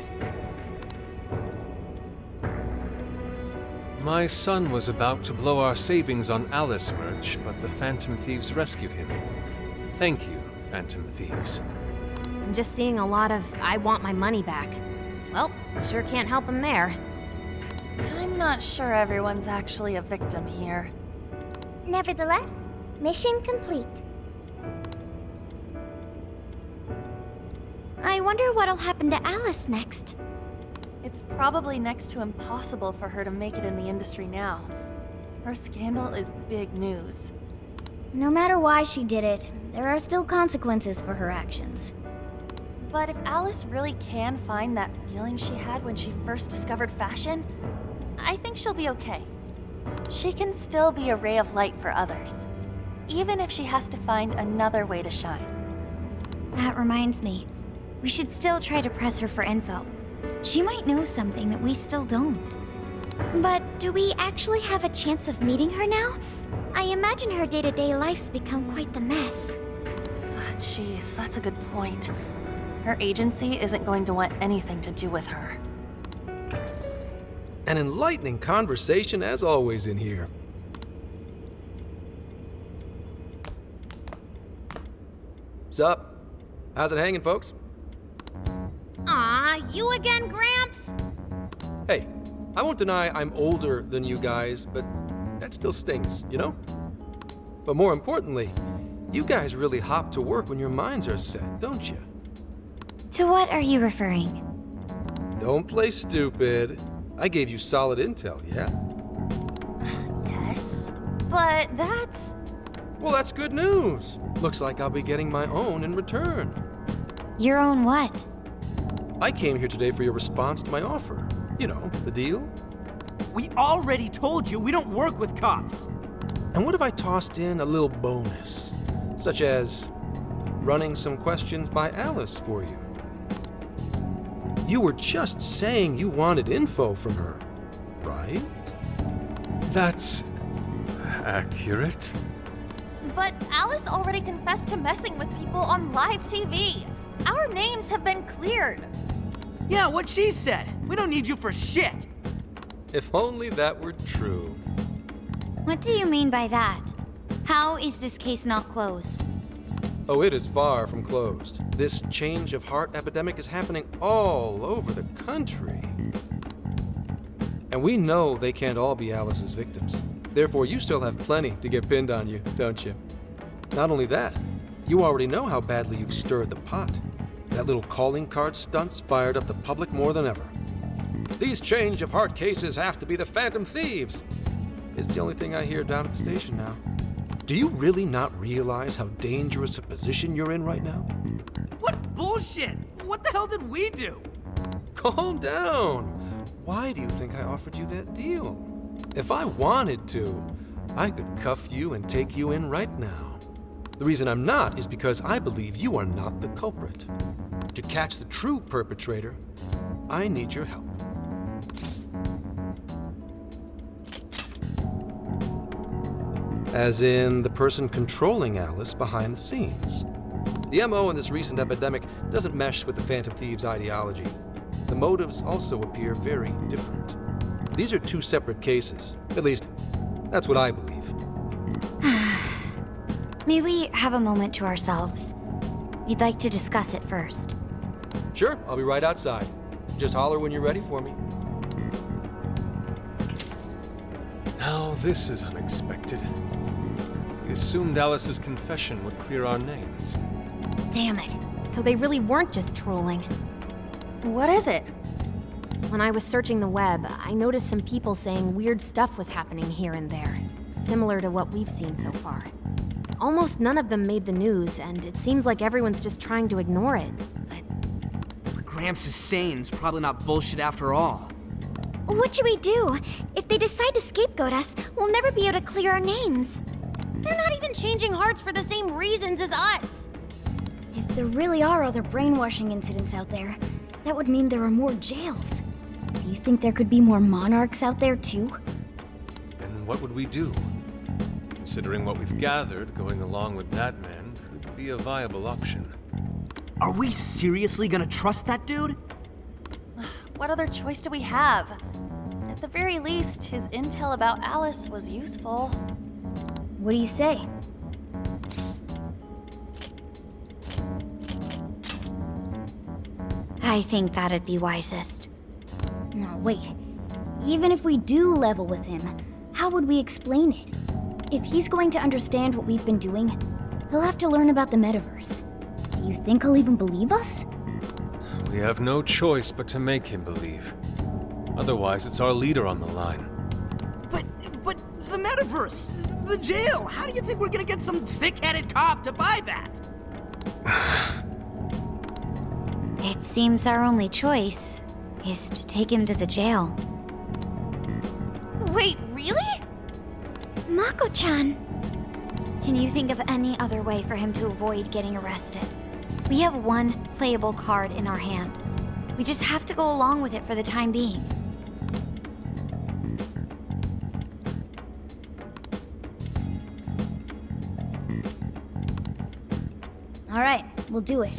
My son was about to blow our savings on Alice merch, but the Phantom Thieves rescued him. Thank you, Phantom Thieves. I'm just seeing a lot of I want my money back. Well, sure can't help him there. I'm not sure everyone's actually a victim here. Nevertheless, mission complete. I wonder what'll happen to Alice next. It's probably next to impossible for her to make it in the industry now. Her scandal is big news. No matter why she did it, there are still consequences for her actions. But if Alice really can find that feeling she had when she first discovered fashion, I think she'll be okay. She can still be a ray of light for others, even if she has to find another way to shine. That reminds me. We should still try to press her for info. She might know something that we still don't. But do we actually have a chance of meeting her now? I imagine her day-to-day life's become quite the mess. Jeez, that's a good point. Her agency isn't going to want anything to do with her. An enlightening conversation as always in here. Sup? How's it hanging, folks? Aw, you again, Gramps? Hey, I won't deny I'm older than you guys, but that still stings, you know? But more importantly, you guys really hop to work when your minds are set, don't you? To what are you referring? Don't play stupid. I gave you solid intel, yeah? Yes, but that's... Well, that's good news. Looks like I'll be getting my own in return. Your own what? I came here today for your response to my offer. You know, the deal. We already told you we don't work with cops. And what if I tossed in a little bonus, such as running some questions by Alice for you? You were just saying you wanted info from her, right? That's accurate. But Alice already confessed to messing with people on live TV. Our names have been cleared. Yeah, what she said. We don't need you for shit. If only that were true. What do you mean by that? How is this case not closed? Oh, it is far from closed. This change of heart epidemic is happening all over the country. And we know they can't all be Alice's victims. Therefore, you still have plenty to get pinned on you, don't you? Not only that, you already know how badly you've stirred the pot. That little calling card stunt's fired up the public more than ever. These change of heart cases have to be the Phantom Thieves. It's the only thing I hear down at the station now. Do you really not realize how dangerous a position you're in right now? What bullshit? What the hell did we do? Calm down. Why do you think I offered you that deal? If I wanted to, I could cuff you and take you in right now. The reason I'm not is because I believe you are not the culprit. To catch the true perpetrator, I need your help. As in the person controlling Alice behind the scenes. The MO in this recent epidemic doesn't mesh with the Phantom Thieves' ideology. The motives also appear very different. These are two separate cases. At least, that's what I believe. May we have a moment to ourselves? We'd like to discuss it first. Sure, I'll be right outside. Just holler when you're ready for me. Now this is unexpected. We assumed Alice's confession would clear our names. Damn it. So they really weren't just trolling. What is it? When I was searching the web, I noticed some people saying weird stuff was happening here and there, similar to what we've seen so far. Almost none of them made the news, and it seems like everyone's just trying to ignore it, but... What Gramps is saying is probably not bullshit after all. What should we do? If they decide to scapegoat us, we'll never be able to clear our names. They're not even changing hearts for the same reasons as us! If there really are other brainwashing incidents out there, that would mean there are more jails. Do you think there could be more monarchs out there too? And what would we do? Considering what we've gathered, going along with that man could be a viable option. Are we seriously gonna trust that dude? What other choice do we have? At the very least, his intel about Alice was useful. What do you say? I think that'd be wisest. No, wait. Even if we do level with him, how would we explain it? If he's going to understand what we've been doing, he'll have to learn about the metaverse. Do you think he'll even believe us? We have no choice but to make him believe. Otherwise, it's our leader on the line. But the metaverse, the jail, how do you think we're gonna get some thick-headed cop to buy that? It seems our only choice is to take him to the jail. Wait, really? Mako-chan! Can you think of any other way for him to avoid getting arrested? We have one playable card in our hand. We just have to go along with it for the time being. All right, we'll do it.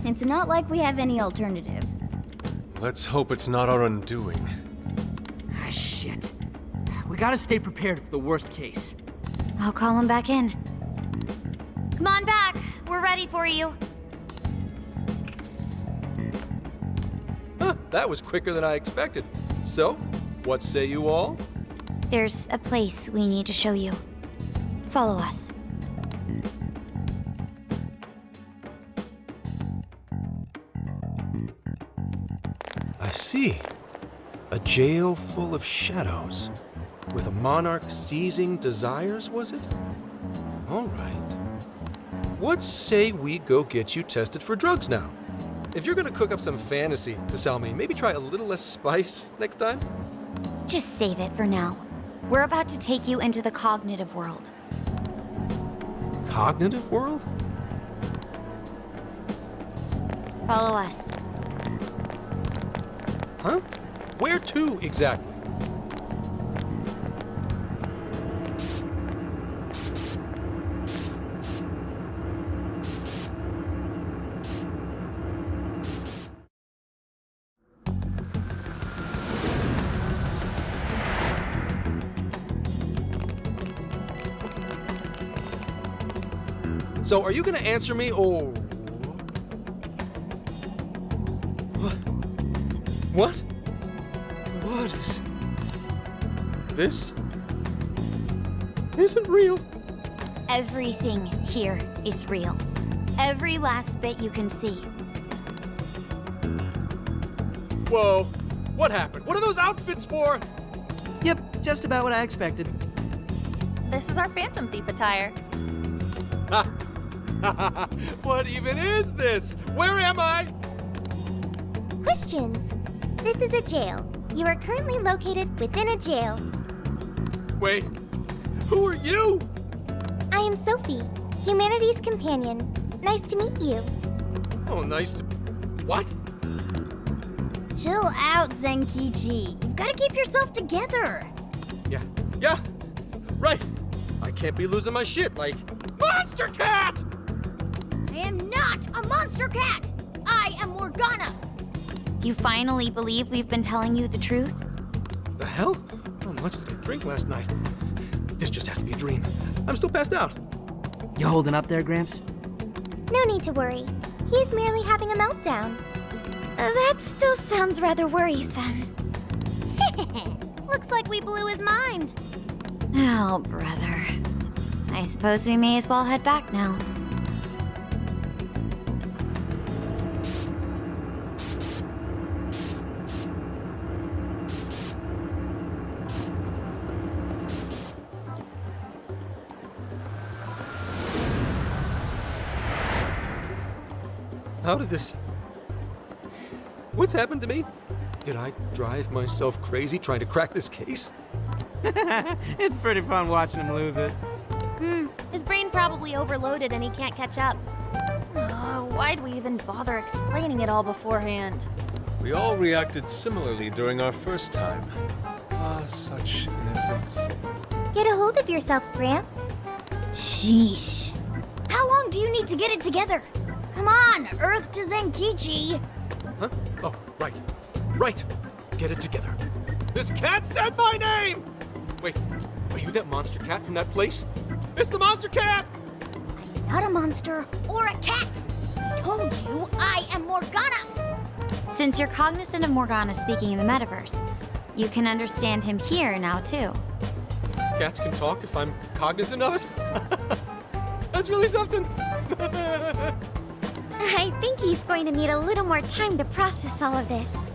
It's not like we have any alternative. Let's hope it's not our undoing. Ah, shit. We gotta stay prepared for the worst case. I'll call him back in. Come on back. We're ready for you. Huh, that was quicker than I expected. So, what say you all? There's a place we need to show you. Follow us. I see. A jail full of shadows. With a monarch seizing desires, was it? All right. What say we go get you tested for drugs now? If you're gonna cook up some fantasy to sell me, maybe try a little less spice next time? Just save it for now. We're about to take you into the cognitive world. Cognitive world? Follow us. Huh? Where to exactly? So, are you gonna answer me, or... What? What? What is... This isn't real. Everything here is real. Every last bit you can see. Whoa. What happened? What are those outfits for? Yep, just about what I expected. This is our Phantom Thief attire. What even is this? Where am I? Questions. This is a jail. You are currently located within a jail. Wait, who are you? I am Sophie, humanity's companion. Nice to meet you. Oh, nice to... What? Chill out, Zenkichi. You've got to keep yourself together. Yeah, right. I can't be losing my shit like... Monster Cat! I am not a monster cat. I am Morgana. You finally believe we've been telling you the truth? The hell? How much did I drink last night? This just has to be a dream. I'm still passed out. You holding up there, Gramps? No need to worry. He's merely having a meltdown. That still sounds rather worrisome. Looks like we blew his mind. Oh, brother. I suppose we may as well head back now. How did this... What's happened to me? Did I drive myself crazy trying to crack this case? It's pretty fun watching him lose it. His brain probably overloaded and he can't catch up. Why'd we even bother explaining it all beforehand? We all reacted similarly during our first time. Ah, such innocence. Get a hold of yourself, Gramps. Sheesh. How long do you need to get it together? Come on, Earth to Zenkichi. Huh? Oh, right. Right. Get it together. This cat said my name! Wait, are you that monster cat from that place? It's the monster cat! Not a monster or a cat. Told you I am Morgana. Since you're cognizant of Morgana speaking in the metaverse, you can understand him here now, too. Cats can talk if I'm cognizant of it? That's really something. I think he's going to need a little more time to process all of this.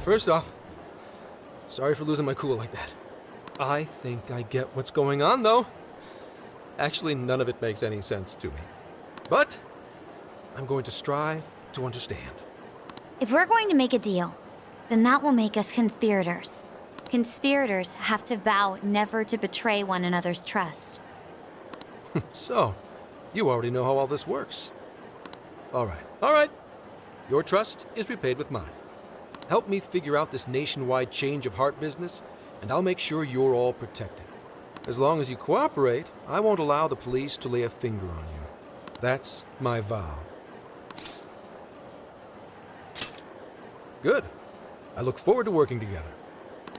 First off, sorry for losing my cool like that. I think I get what's going on, though. Actually, none of it makes any sense to me. But I'm going to strive to understand. If we're going to make a deal, then that will make us conspirators. Conspirators have to vow never to betray one another's trust. So, You already know how all this works. All right. Your trust is repaid with mine. Help me figure out this nationwide change of heart business, and I'll make sure you're all protected. As long as you cooperate, I won't allow the police to lay a finger on you. That's my vow. Good. I look forward to working together.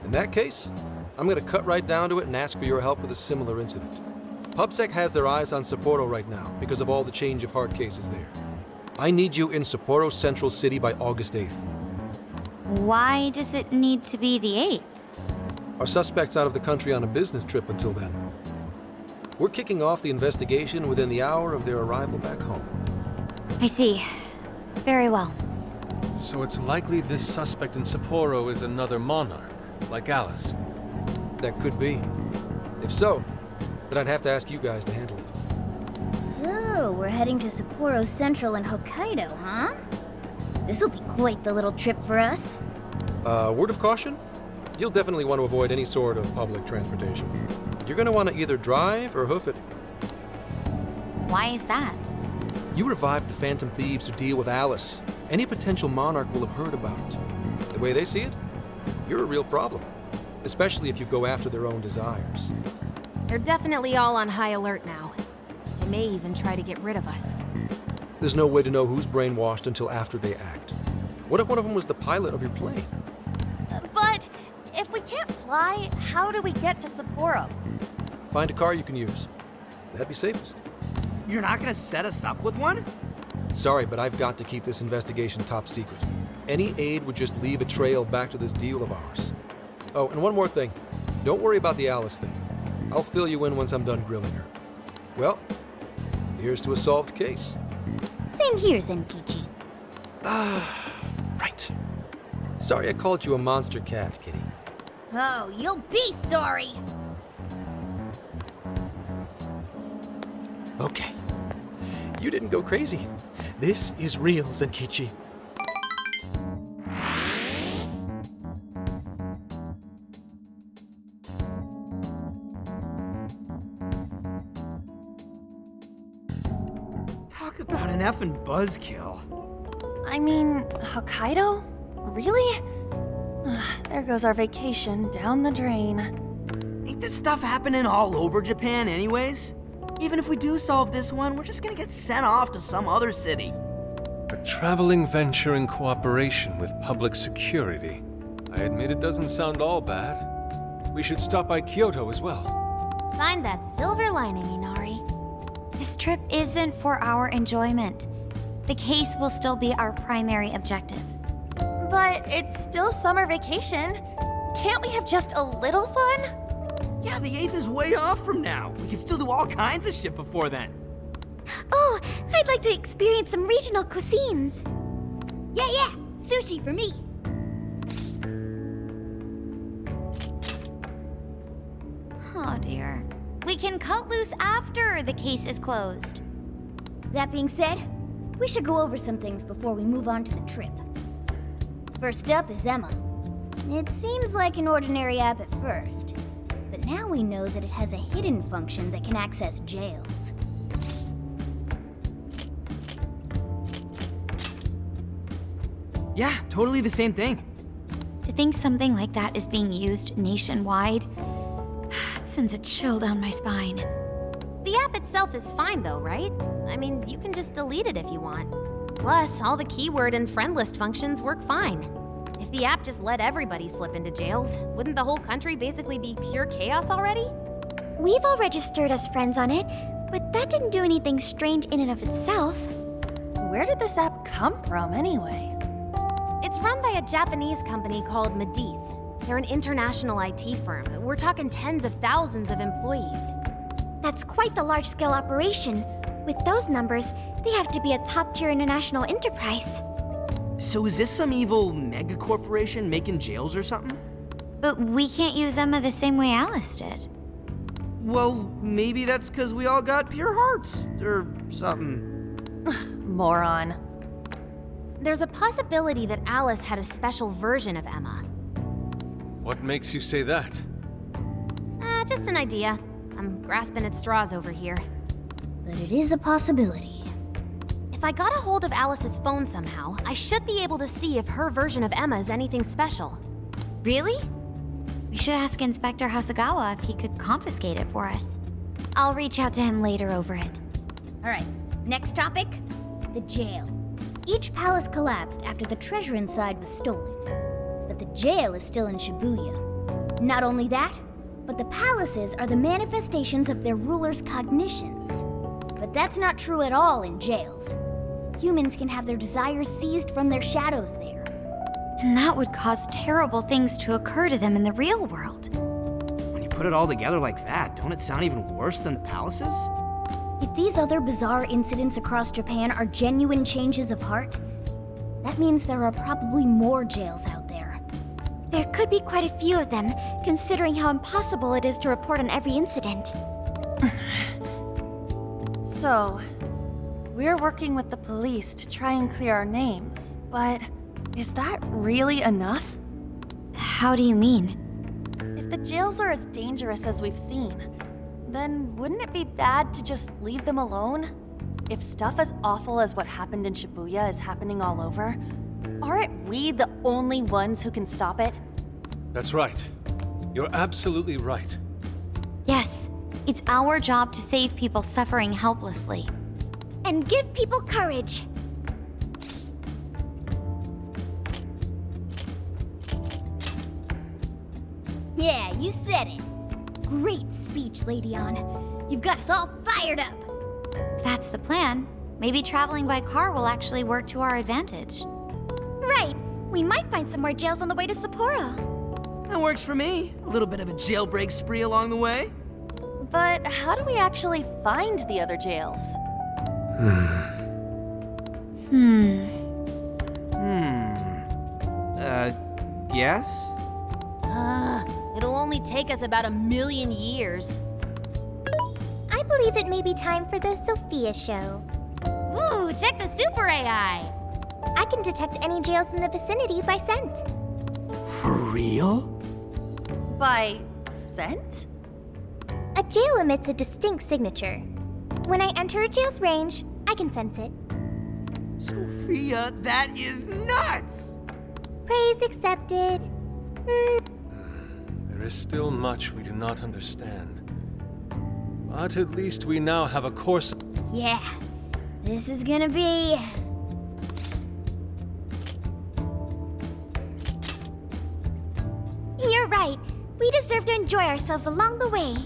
In that case, I'm going to cut right down to it and ask for your help with a similar incident. PubSec has their eyes on Sapporo right now because of all the change of heart cases there. I need you in Sapporo Central City by August 8th. Why does it need to be the 8th? Our suspect's out of the country on a business trip until then. We're kicking off the investigation within the hour of their arrival back home. I see. Very well. So it's likely this suspect in Sapporo is another monarch, like Alice. That could be. If so, then I'd have to ask you guys to handle it. So, we're heading to Sapporo Central in Hokkaido, huh? This'll be quite the little trip for us. Word of caution? You'll definitely want to avoid any sort of public transportation. You're going to want to either drive or hoof it. Why is that? You revived the Phantom Thieves to deal with Alice. Any potential monarch will have heard about it. The way they see it, you're a real problem. Especially if you go after their own desires. They're definitely all on high alert now. They may even try to get rid of us. There's no way to know who's brainwashed until after they act. What if one of them was the pilot of your plane? But if we can't fly, how do we get to Sapporo? Find a car you can use. That'd be safest. You're not gonna set us up with one? Sorry, but I've got to keep this investigation top secret. Any aid would just leave a trail back to this deal of ours. Oh, and one more thing. Don't worry about the Alice thing. I'll fill you in once I'm done grilling her. Well, here's to a solved case. Same here, Zenkichi. Right. Sorry I called you a monster cat, kitty. Oh, you'll be sorry! Okay. You didn't go crazy. This is real, Zenkichi. Talk about an effing buzzkill. I mean, Hokkaido? Really? There goes our vacation down the drain. Ain't this stuff happening all over Japan anyways? Even if we do solve this one, we're just gonna get sent off to some other city. A traveling venture in cooperation with public security. I admit it doesn't sound all bad. We should stop by Kyoto as well. Find that silver lining, Inari. This trip isn't for our enjoyment. The case will still be our primary objective. But it's still summer vacation. Can't we have just a little fun? Yeah, the 8th is way off from now. We can still do all kinds of shit before then. Oh, I'd like to experience some regional cuisines. Yeah, sushi for me. Oh dear. We can cut loose after the case is closed. That being said, we should go over some things before we move on to the trip. First up is Emma. It seems like an ordinary app at first, but now we know that it has a hidden function that can access jails. Yeah, totally the same thing. To think something like that is being used nationwide, it sends a chill down my spine. The app itself is fine though, right? I mean, you can just delete it if you want. Plus, all the keyword and friend list functions work fine. If the app just let everybody slip into jails, wouldn't the whole country basically be pure chaos already? We've all registered as friends on it, but that didn't do anything strange in and of itself. Where did this app come from anyway? It's run by a Japanese company called Mediz. They're an international IT firm. We're talking tens of thousands of employees. That's quite the large-scale operation. With those numbers, they have to be a top-tier international enterprise. So is this some evil mega corporation making jails or something? But we can't use Emma the same way Alice did. Well, maybe that's because we all got pure hearts, or something. Moron. There's a possibility that Alice had a special version of Emma. What makes you say that? Just an idea. I'm grasping at straws over here. but it is a possibility. If I got a hold of Alice's phone somehow, I should be able to see if her version of Emma is anything special. Really? We should ask Inspector Hasagawa if he could confiscate it for us. I'll reach out to him later over it. Alright, next topic, the jail. Each palace collapsed after the treasure inside was stolen, but the jail is still in Shibuya. Not only that, but the palaces are the manifestations of their rulers' cognitions. But that's not true at all in jails. Humans can have their desires seized from their shadows there. And that would cause terrible things to occur to them in the real world. When you put it all together like that, don't it sound even worse than the palaces? If these other bizarre incidents across Japan are genuine changes of heart, that means there are probably more jails out there. There could be quite a few of them, considering how impossible it is to report on every incident. So, we're working with the police to try and clear our names, but is that really enough? How do you mean? If the jails are as dangerous as we've seen, then wouldn't it be bad to just leave them alone? If stuff as awful as what happened in Shibuya is happening all over, aren't we the only ones who can stop it? That's right. You're absolutely right. Yes, it's our job to save people suffering helplessly. And give people courage. Yeah, you said it. Great speech, Lady Ann. You've got us all fired up. If that's the plan, maybe traveling by car will actually work to our advantage. Right. We might find some more jails on the way to Sapporo. That works for me. A little bit of a jailbreak spree along the way. But how do we actually find the other jails? Guess? It'll only take us about 1,000,000 years. I believe it may be time for the Sophia show. Ooh, check the super AI! I can detect any jails in the vicinity by scent. For real? By scent? A jail emits a distinct signature. When I enter a jail's range, I can sense it. Sophia, that is nuts! Praise accepted. There is still much we do not understand. But at least we now have a course. Yeah, this is gonna be... You're right. We deserve to enjoy ourselves along the way.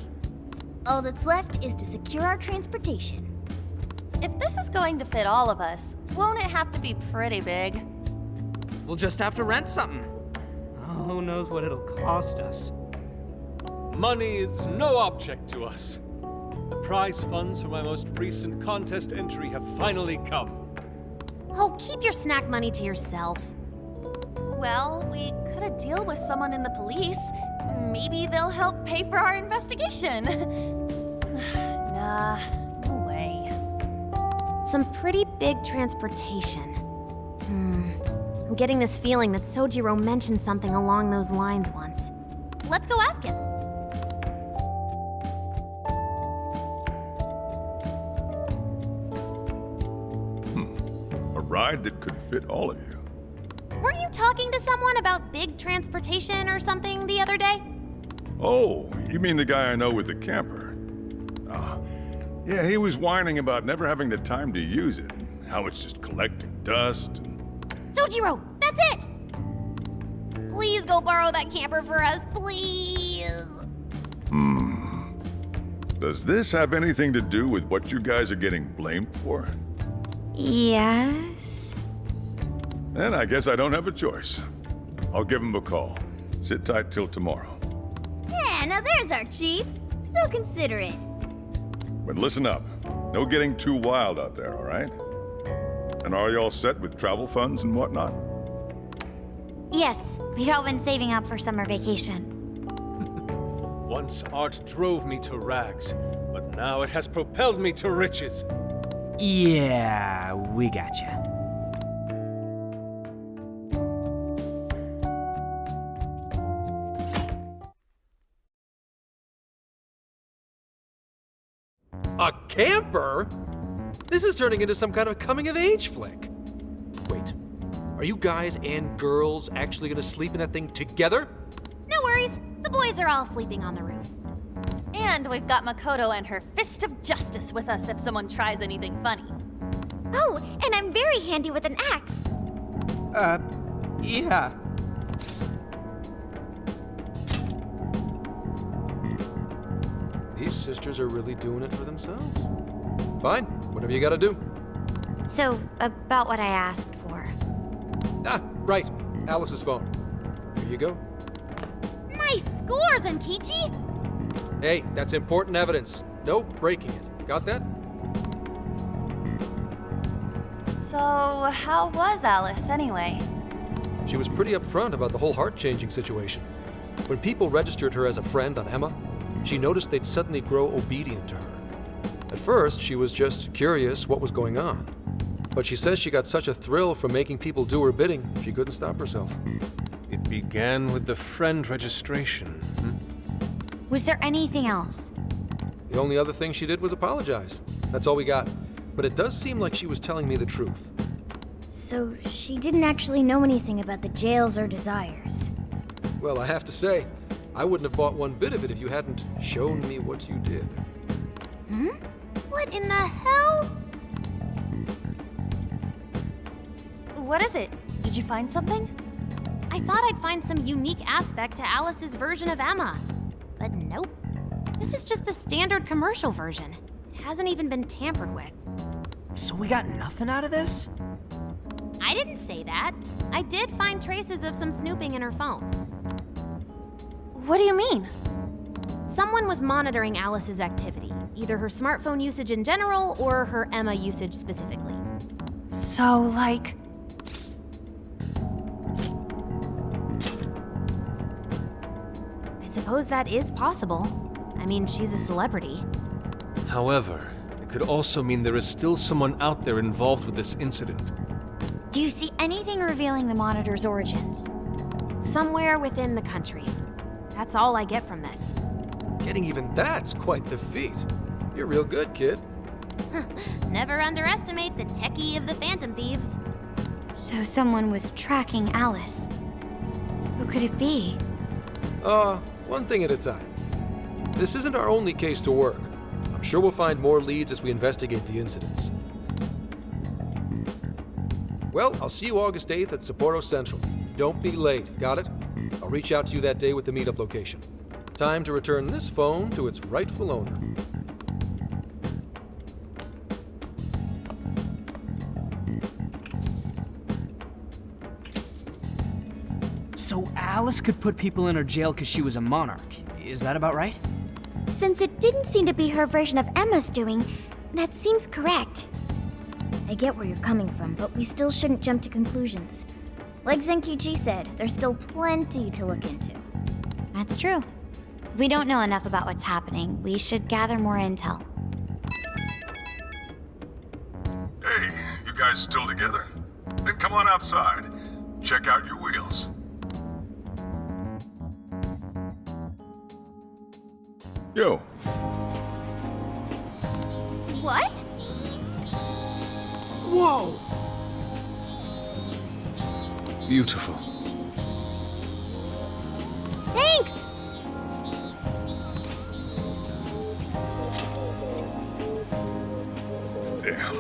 All that's left is to secure our transportation. If this is going to fit all of us, won't it have to be pretty big? We'll just have to rent something. Oh, who knows what it'll cost us. Money is no object to us. The prize funds for my most recent contest entry have finally come. Oh, keep your snack money to yourself. Well, we could a deal with someone in the police. Maybe they'll help pay for our investigation. Nah, no way. Some pretty big transportation. I'm getting this feeling that Sojiro mentioned something along those lines once. Let's go ask him. A ride that could fit all of you. Weren't you talking to someone about big transportation or something the other day? Oh, you mean the guy I know with the camper? Yeah, he was whining about never having the time to use it, and how it's just collecting dust and... Sojiro, that's it! Please go borrow that camper for us, please! Does this have anything to do with what you guys are getting blamed for? Yes? Then I guess I don't have a choice. I'll give him a call. Sit tight till tomorrow. Yeah, now there's our chief. So considerate. But listen up. No getting too wild out there, all right? And are you all set with travel funds and whatnot? Yes, we'd all been saving up for summer vacation. Once art drove me to rags, but now it has propelled me to riches. Yeah, we gotcha. A camper? This is turning into some kind of coming-of-age flick. Wait, are you guys and girls actually gonna sleep in that thing together? No worries. The boys are all sleeping on the roof. And we've got Makoto and her Fist of Justice with us if someone tries anything funny. Oh, and I'm very handy with an axe. Yeah. These sisters are really doing it for themselves. Fine, whatever you gotta do. So, about what I asked for. Ah, right. Alice's phone. Here you go. Nice scores, Enkichi! Hey, that's important evidence. No breaking it. Got that? So, how was Alice anyway? She was pretty upfront about the whole heart-changing situation. When people registered her as a friend on Emma, she noticed they'd suddenly grow obedient to her. At first, she was just curious what was going on. But she says she got such a thrill from making people do her bidding, she couldn't stop herself. It began with the friend registration. Was there anything else? The only other thing she did was apologize. That's all we got. But it does seem like she was telling me the truth. So she didn't actually know anything about the jails or desires. Well, I have to say, I wouldn't have bought one bit of it if you hadn't shown me what you did. What in the hell? What is it? Did you find something? I thought I'd find some unique aspect to Alice's version of Emma. But nope. This is just the standard commercial version. It hasn't even been tampered with. So we got nothing out of this? I didn't say that. I did find traces of some snooping in her phone. What do you mean? Someone was monitoring Alice's activity, either her smartphone usage in general or her Emma usage specifically. So, like... I suppose that is possible. I mean, she's a celebrity. However, it could also mean there is still someone out there involved with this incident. Do you see anything revealing the monitor's origins? Somewhere within the country. That's all I get from this. Getting even that's quite the feat. You're real good, kid. Never underestimate the techie of the Phantom Thieves. So someone was tracking Alice. Who could it be? One thing at a time. This isn't our only case to work. I'm sure we'll find more leads as we investigate the incidents. Well, I'll see you August 8th at Sapporo Central. Don't be late, got it? I'll reach out to you that day with the meetup location. Time to return this phone to its rightful owner. So Alice could put people in her jail because she was a monarch. Is that about right? Since it didn't seem to be her version of Emma's doing, that seems correct. I get where you're coming from, but we still shouldn't jump to conclusions. Like Zenkichi said, there's still plenty to look into. That's true. If we don't know enough about what's happening, we should gather more intel. Hey, you guys still together? Then come on outside. Check out your wheels. Yo. What? Whoa! Beautiful. Thanks! Damn.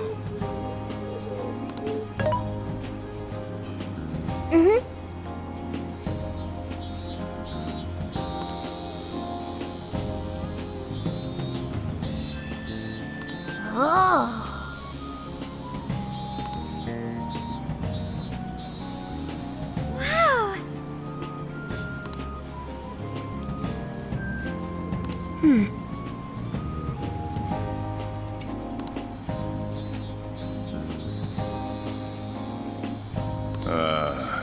Oh. Wow.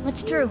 What's true?